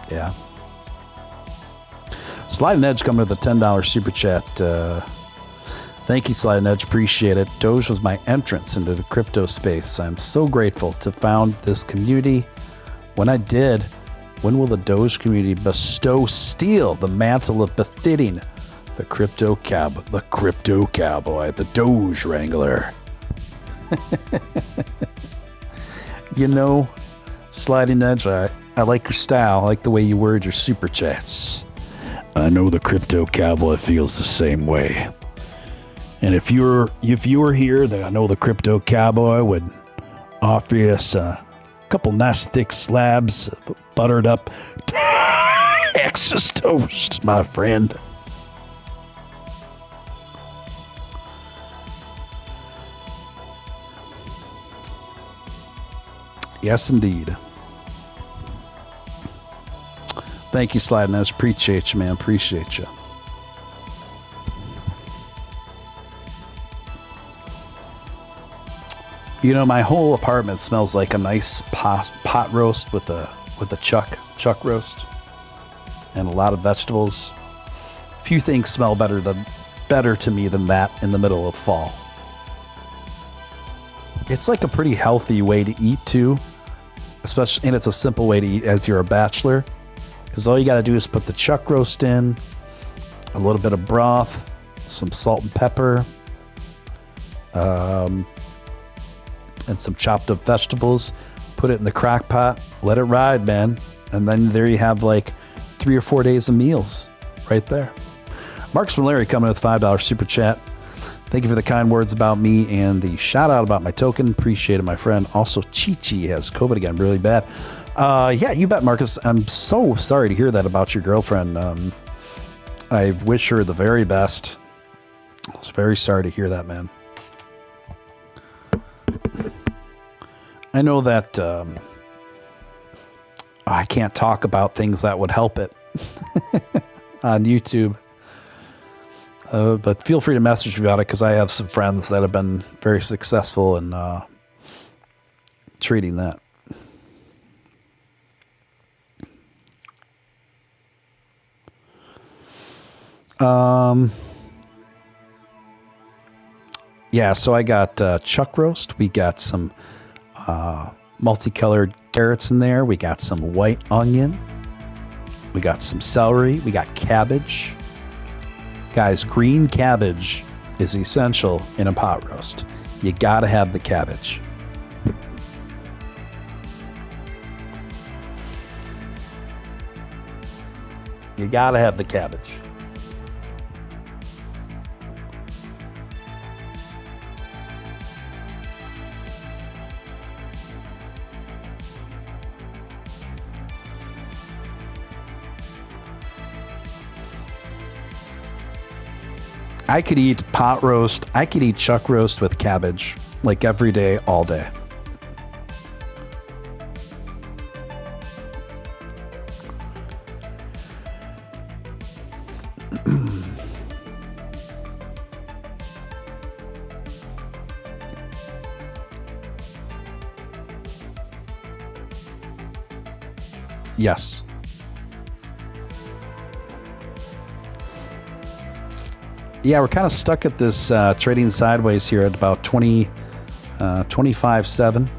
yeah. Slide and Edge coming to the $10 super chat. Thank you, Slide and Edge. Appreciate it. Doge was my entrance into the crypto space. I'm so grateful to found this community. When I did, when will the Doge community bestow Steele the mantle of befitting the crypto cowboy, the Doge wrangler? Sliding Edge, I like your style. I like the way you word your super chats. I know the crypto cowboy feels the same way. And if you were here, then I know the crypto cowboy would offer us a couple nice thick slabs of buttered up Texas toast, my friend. Yes, indeed. Thank you, Slide and Edge. Appreciate you, man. Appreciate you. My whole apartment smells like a nice pot roast with a chuck roast and a lot of vegetables. Few things smell better to me than that in the middle of fall. It's like a pretty healthy way to eat too, especially, and it's a simple way to eat if you're a bachelor, because all you got to do is put the chuck roast in, a little bit of broth, some salt and pepper, and some chopped up vegetables, put it in the crock pot, let it ride, man. And then there you have like 3 or 4 days of meals right there. Marcus Mallory coming with $5 super chat. Thank you for the kind words about me and the shout out about my token. Appreciate it, my friend. Also, Chi-Chi has COVID again, really bad. Yeah, you bet, Marcus. I'm so sorry to hear that about your girlfriend. I wish her the very best. I was very sorry to hear that, man. I know that I can't talk about things that would help it on YouTube. But feel free to message me about it because I have some friends that have been very successful in treating that. Yeah, so I got chuck roast. We got some multicolored carrots in there. We got some white onion. We got some celery. We got cabbage. Guys, green cabbage is essential in a pot roast. You gotta have the cabbage. You gotta have the cabbage. I could eat pot roast. I could eat chuck roast with cabbage like every day, all day. Yes. Yeah, we're kind of stuck at this trading sideways here at about 25.7.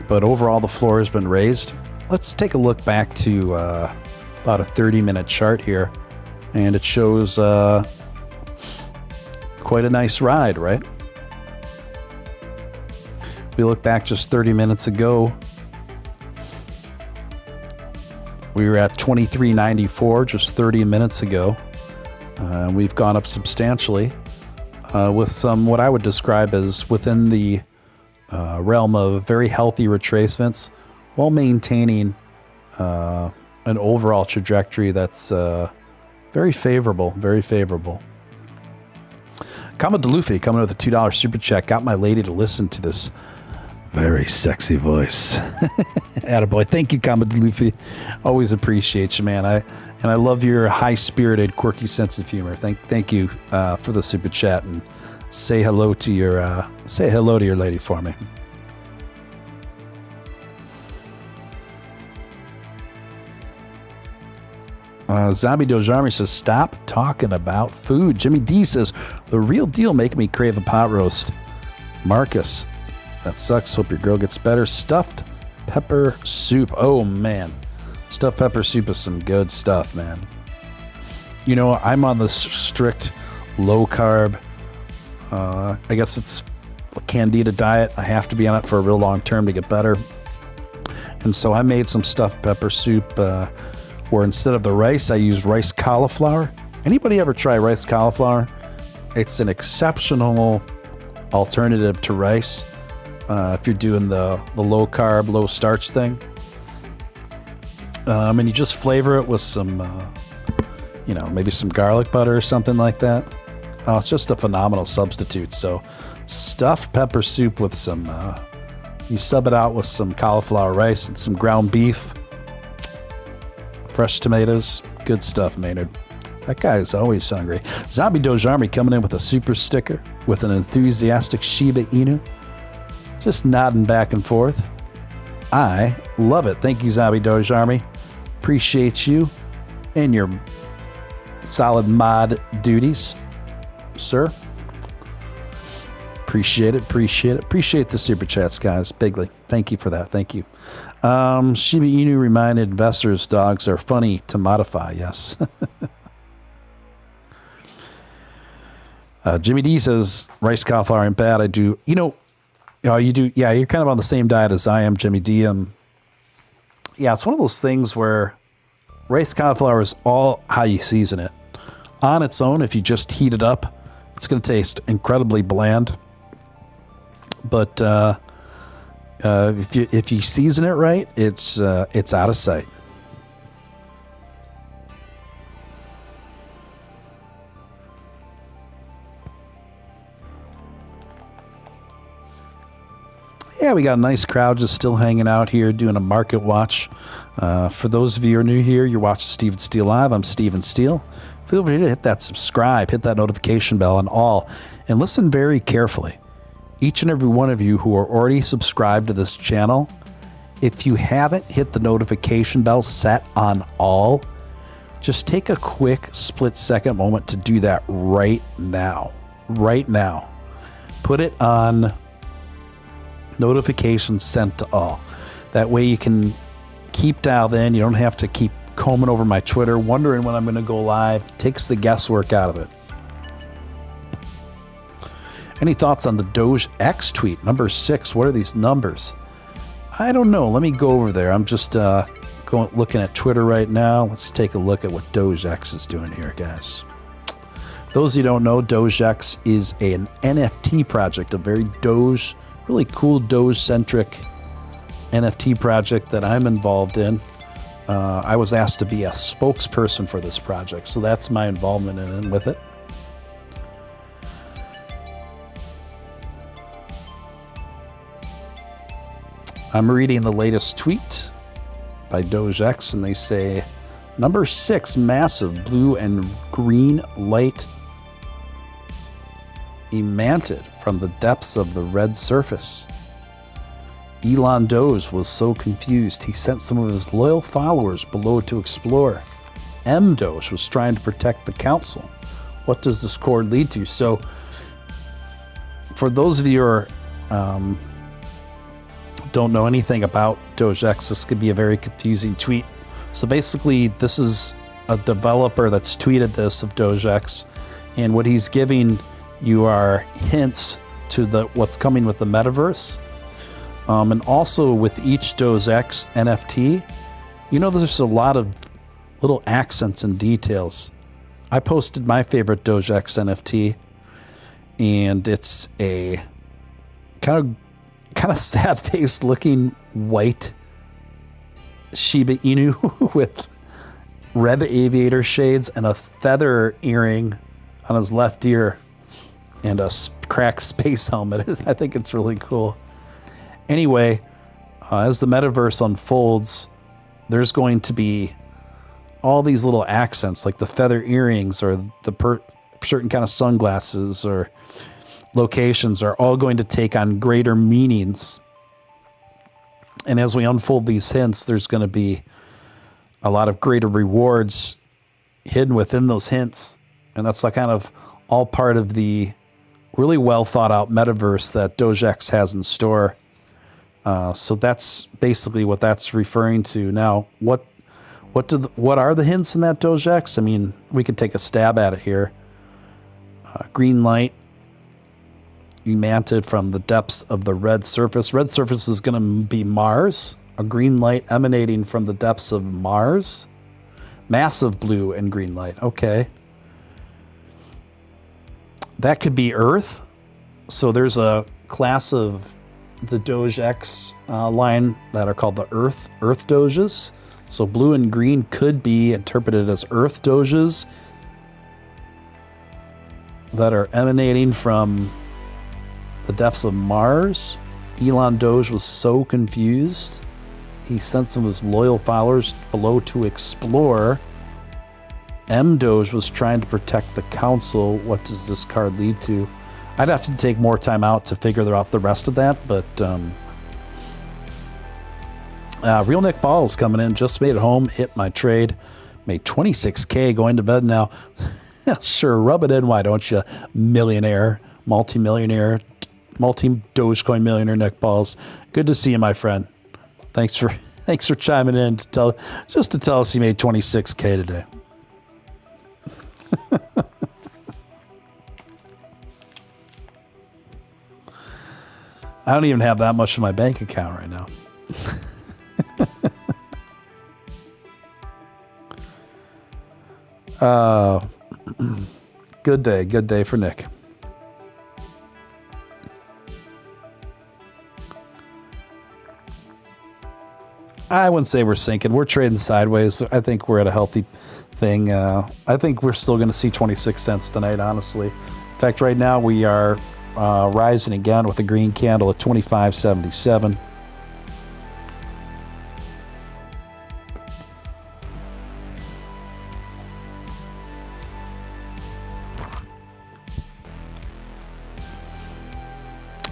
But overall, the floor has been raised. Let's take a look back to about a 30-minute chart here. And it shows quite a nice ride, right? We look back just 30 minutes ago. We were at 23.94 just 30 minutes ago. We've gone up substantially with some what I would describe as within the realm of very healthy retracements while maintaining an overall trajectory that's very favorable, very favorable. Kama DeLuffy coming with a $2 super chat. Got my lady to listen to this very sexy voice. Attaboy. Thank you, Kama DeLuffy. Always appreciate you, man. I love your high-spirited, quirky sense of humor. Thank you for the super chat, and say hello to your lady for me. Zombie Doge Army says, stop talking about food. Jimmy D says, the real deal making me crave a pot roast. Marcus, that sucks. Hope your girl gets better. Stuffed pepper soup. Oh, man. Stuffed pepper soup is some good stuff, man. You know, I'm on this strict low-carb, I guess it's a Candida diet. I have to be on it for a real long term to get better. And so I made some stuffed pepper soup where instead of the rice, I used rice cauliflower. Anybody ever try rice cauliflower? It's an exceptional alternative to rice. If you're doing the low carb, low starch thing. And you just flavor it with some, maybe some garlic butter or something like that. Oh, it's just a phenomenal substitute. So stuffed pepper soup with some, you sub it out with some cauliflower rice and some ground beef, fresh tomatoes. Good stuff, Maynard. That guy is always hungry. Zombie Doge Army coming in with a super sticker with an enthusiastic Shiba Inu. Just nodding back and forth. I love it. Thank you, Zombie Doge Army. Appreciate you and your solid mod duties, sir. Appreciate it. Appreciate the super chats, guys. Bigly. Thank you for that. Thank you. Shiba Inu reminded investors dogs are funny to modify. Yes. Jimmy D says rice cauliflower ain't bad. I do. You do. Yeah, you're kind of on the same diet as I am, Jimmy D. Yeah, it's one of those things where rice cauliflower is all how you season it. On its own, if you just heat it up, it's going to taste incredibly bland. But If you season it right, it's out of sight. Yeah, we got a nice crowd just still hanging out here doing a market watch. For those of you who are new here, you're watching Steve and Steele Live. I'm Steve and Steele. Feel free to hit that subscribe, hit that notification bell on all, and listen very carefully. Each and every one of you who are already subscribed to this channel, if you haven't hit the notification bell set on all, just take a quick split-second moment to do that right now. Right now. Put it on notifications sent to all. That way you can keep dialed in. You don't have to keep combing over my Twitter, wondering when I'm going to go live. Takes the guesswork out of it. Any thoughts on the Doge X tweet? Number 6. What are these numbers? I don't know. Let me go over there. I'm just looking at Twitter right now. Let's take a look at what Doge X is doing here, guys. Those of you who don't know, Doge X is an NFT project, a very Doge, really cool Doge-centric NFT project that I'm involved in. I was asked to be a spokesperson for this project, so that's my involvement in and with it. I'm reading the latest tweet by DogeX, and they say, number 6, massive blue and green light emanted from the depths of the red surface. Elon Doge was so confused, he sent some of his loyal followers below to explore. M Doge was trying to protect the council. What does this cord lead to? So, for those of you who are, don't know anything about DogeX, this could be a very confusing tweet. So basically, this is a developer that's tweeted this of DogeX, and what he's giving you are hints to what's coming with the metaverse. And also with each DogeX NFT, you know, there's a lot of little accents and details. I posted my favorite DogeX NFT, and it's a kind of sad-faced looking white Shiba Inu with red aviator shades and a feather earring on his left ear and a cracked space helmet. I think it's really cool. Anyway, as the metaverse unfolds, there's going to be all these little accents, like the feather earrings or the certain kind of sunglasses or locations are all going to take on greater meanings. And as we unfold these hints, there's going to be a lot of greater rewards hidden within those hints. And that's like kind of all part of the really well thought out metaverse that DogeX has in store. So that's basically what that's referring to. Now, what are the hints in that DogeX? I mean, we could take a stab at it here. Green light emanted from the depths of the red surface. Red surface is going to be Mars. A green light emanating from the depths of Mars. Massive blue and green light. Okay. That could be Earth. So there's a class of the DogeX line that are called the Earth Doges. So blue and green could be interpreted as Earth Doges that are emanating from the depths of Mars. Elon Doge was so confused, he sent some of his loyal followers below to explore. M Doge was trying to protect the council. What does this card lead to? I'd have to take more time out to figure out the rest of that, but Real Nick Ball's coming in, just made it home, hit my trade, made 26K, going to bed now. Sure, rub it in, why don't you? Millionaire, multi-millionaire, multi-Dogecoin millionaire Nick Balls. Good to see you, my friend. Thanks for chiming in to tell us you made 26K today. I don't even have that much in my bank account right now. Good day for Nick. I wouldn't say we're sinking. We're trading sideways. I think we're at a healthy thing. I think we're still going to see 26 cents tonight, honestly. In fact, right now we are rising again with a green candle at 25.77.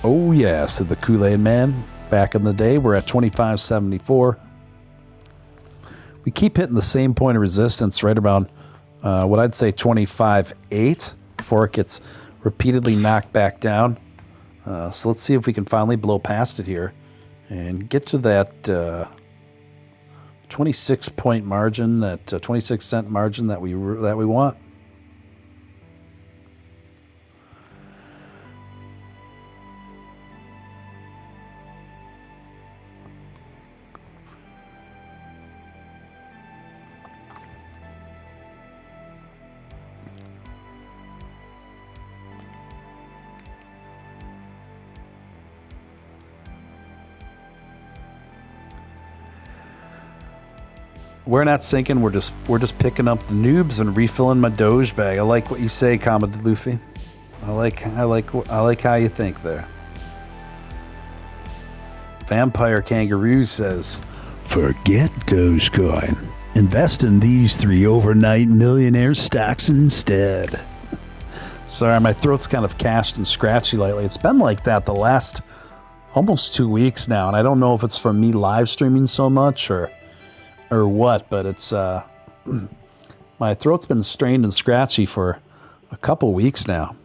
Oh, yeah, said the Kool-Aid Man. Back in the day, we're at 25.74. We keep hitting the same point of resistance right around what I'd say 25.8 before it gets repeatedly knocked back down. So let's see if we can finally blow past it here and get to that 26 point margin, that 26 cent margin that we want. We're not sinking. We're just picking up the noobs and refilling my Doge bag. I like what you say, commented Luffy. I like how you think there. Vampire Kangaroo says, "Forget Dogecoin. Invest in these 3 overnight millionaire stocks instead." Sorry, my throat's kind of cashed and scratchy lately. It's been like that the last almost 2 weeks now, and I don't know if it's from me live streaming so much or what, but it's my throat's been strained and scratchy for a couple weeks now.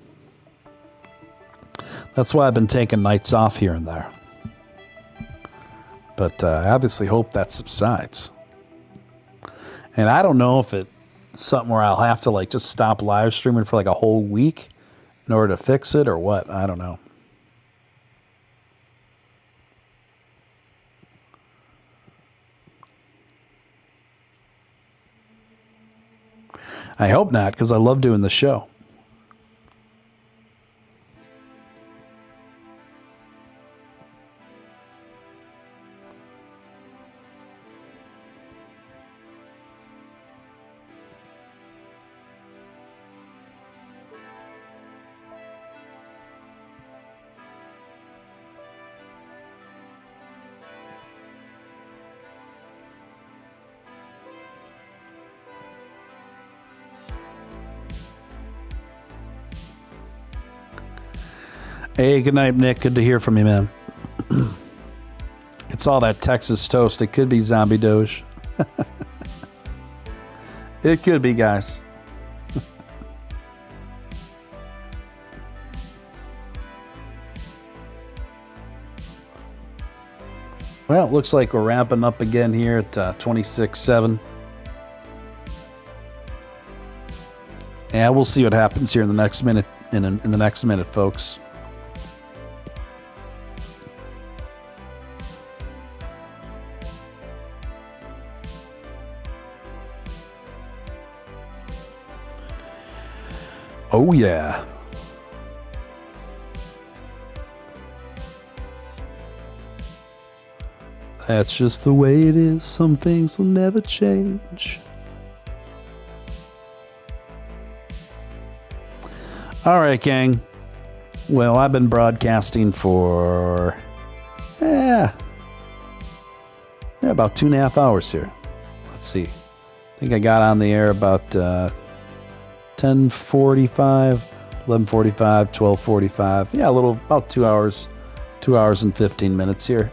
That's why I've been taking nights off here and there. But I obviously hope that subsides. And I don't know if it's something where I'll have to like just stop live streaming for like a whole week in order to fix it or what. I don't know. I hope not, because I love doing the show. Hey, good night, Nick. Good to hear from you, man. It's all that Texas toast. It could be Zombie Doge. It could be, guys. Well, it looks like we're ramping up again here at 26.7. Yeah, we'll see what happens here in the next minute. In the next minute, folks. Oh, yeah. That's just the way it is. Some things will never change. All right, gang. Well, I've been broadcasting for about 2.5 hours here. Let's see. I think I got on the air about 10:45, 11:45, 12:45. Yeah, a little, about 2 hours, 2 hours and 15 minutes here.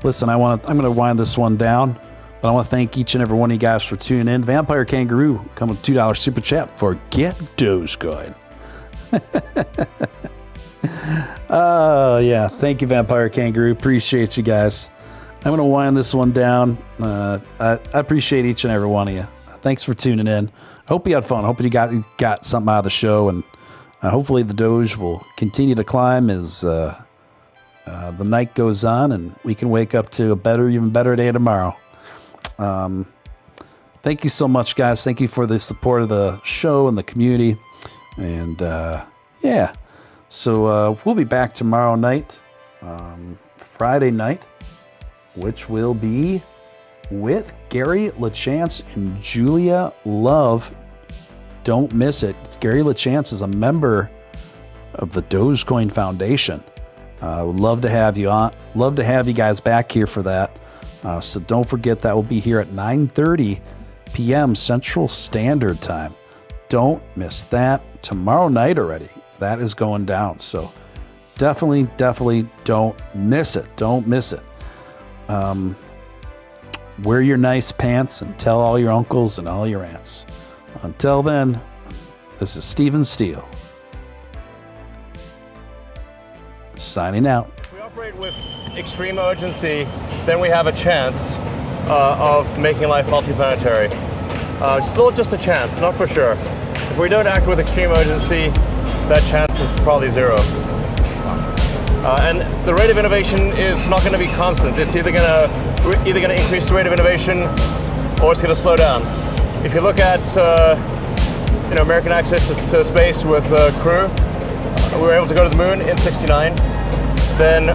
Listen, I'm going to wind this one down, but I want to thank each and every one of you guys for tuning in. Vampire Kangaroo coming with $2 super chat. Forget Dogecoin. Yeah, thank you, Vampire Kangaroo. Appreciate you guys. I'm going to wind this one down. I appreciate each and every one of you. Thanks for tuning in. I hope you had fun. I hope you got something out of the show, and hopefully the Doge will continue to climb as the night goes on, and we can wake up to a even better day tomorrow. Thank you so much, guys. Thank you for the support of the show and the community. And yeah, so we'll be back tomorrow night, Friday night, which will be with Gary LaChance and Julia Love. Don't miss it. Gary LaChance is a member of the Dogecoin Foundation. Would love to have you on. Love to have you guys back here for that. So don't forget that will be here at 9:30 p.m. Central Standard Time. Don't miss that. Tomorrow night already. That is going down. So definitely don't miss it. Don't miss it. Wear your nice pants and tell all your uncles and all your aunts. Until then, this is Steven Steele, signing out. If we operate with extreme urgency, then we have a chance of making life multiplanetary. Still just a chance, not for sure. If we don't act with extreme urgency, that chance is probably zero. And the rate of innovation is not going to be constant. It's either going to increase the rate of innovation or it's going to slow down. If you look at American access to space with Crew, we were able to go to the moon in '69. Then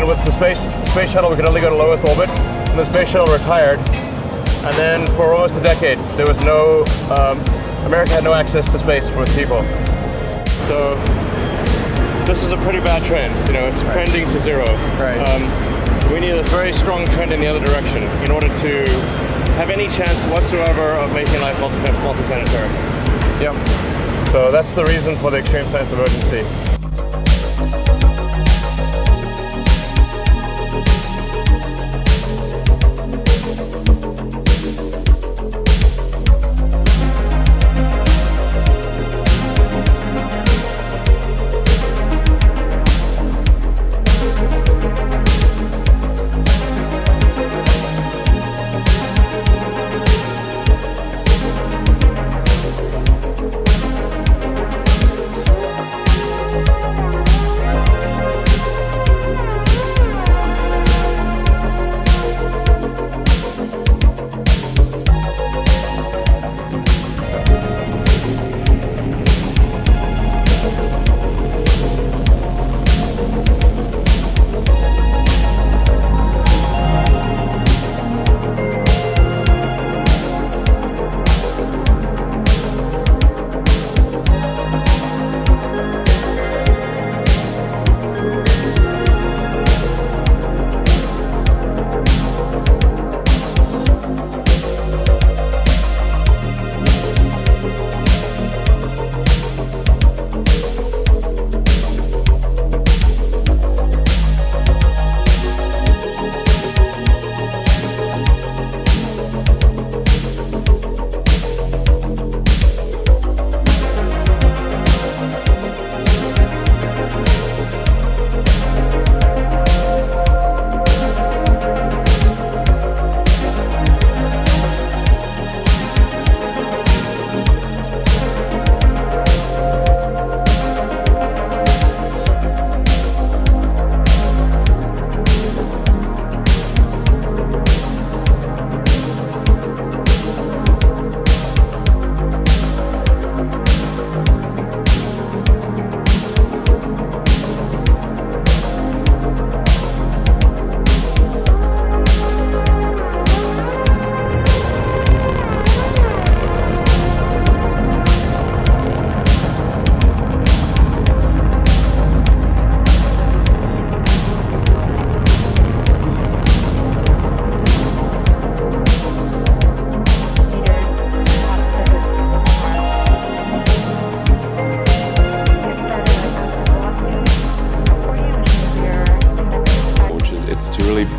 with the space shuttle, we could only go to low Earth orbit. And the space shuttle retired. And then for almost a decade, there was no America had no access to space with people. So this is a pretty bad trend. It's trending to zero. Right. We need a very strong trend in the other direction in order to have any chance whatsoever of making life multiplanetary. Yep. So that's the reason for the extreme sense of urgency.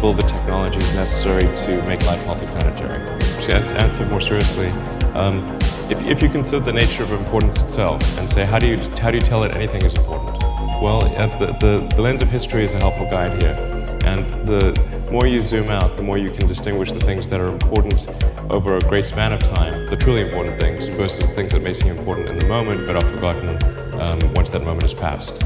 build the technologies necessary to make life multiplanetary. To answer more seriously, if you consider the nature of importance itself and say, how do you tell that anything is important? Well, the lens of history is a helpful guide here. And the more you zoom out, the more you can distinguish the things that are important over a great span of time, the truly important things, versus things that may seem important in the moment but are forgotten once that moment has passed.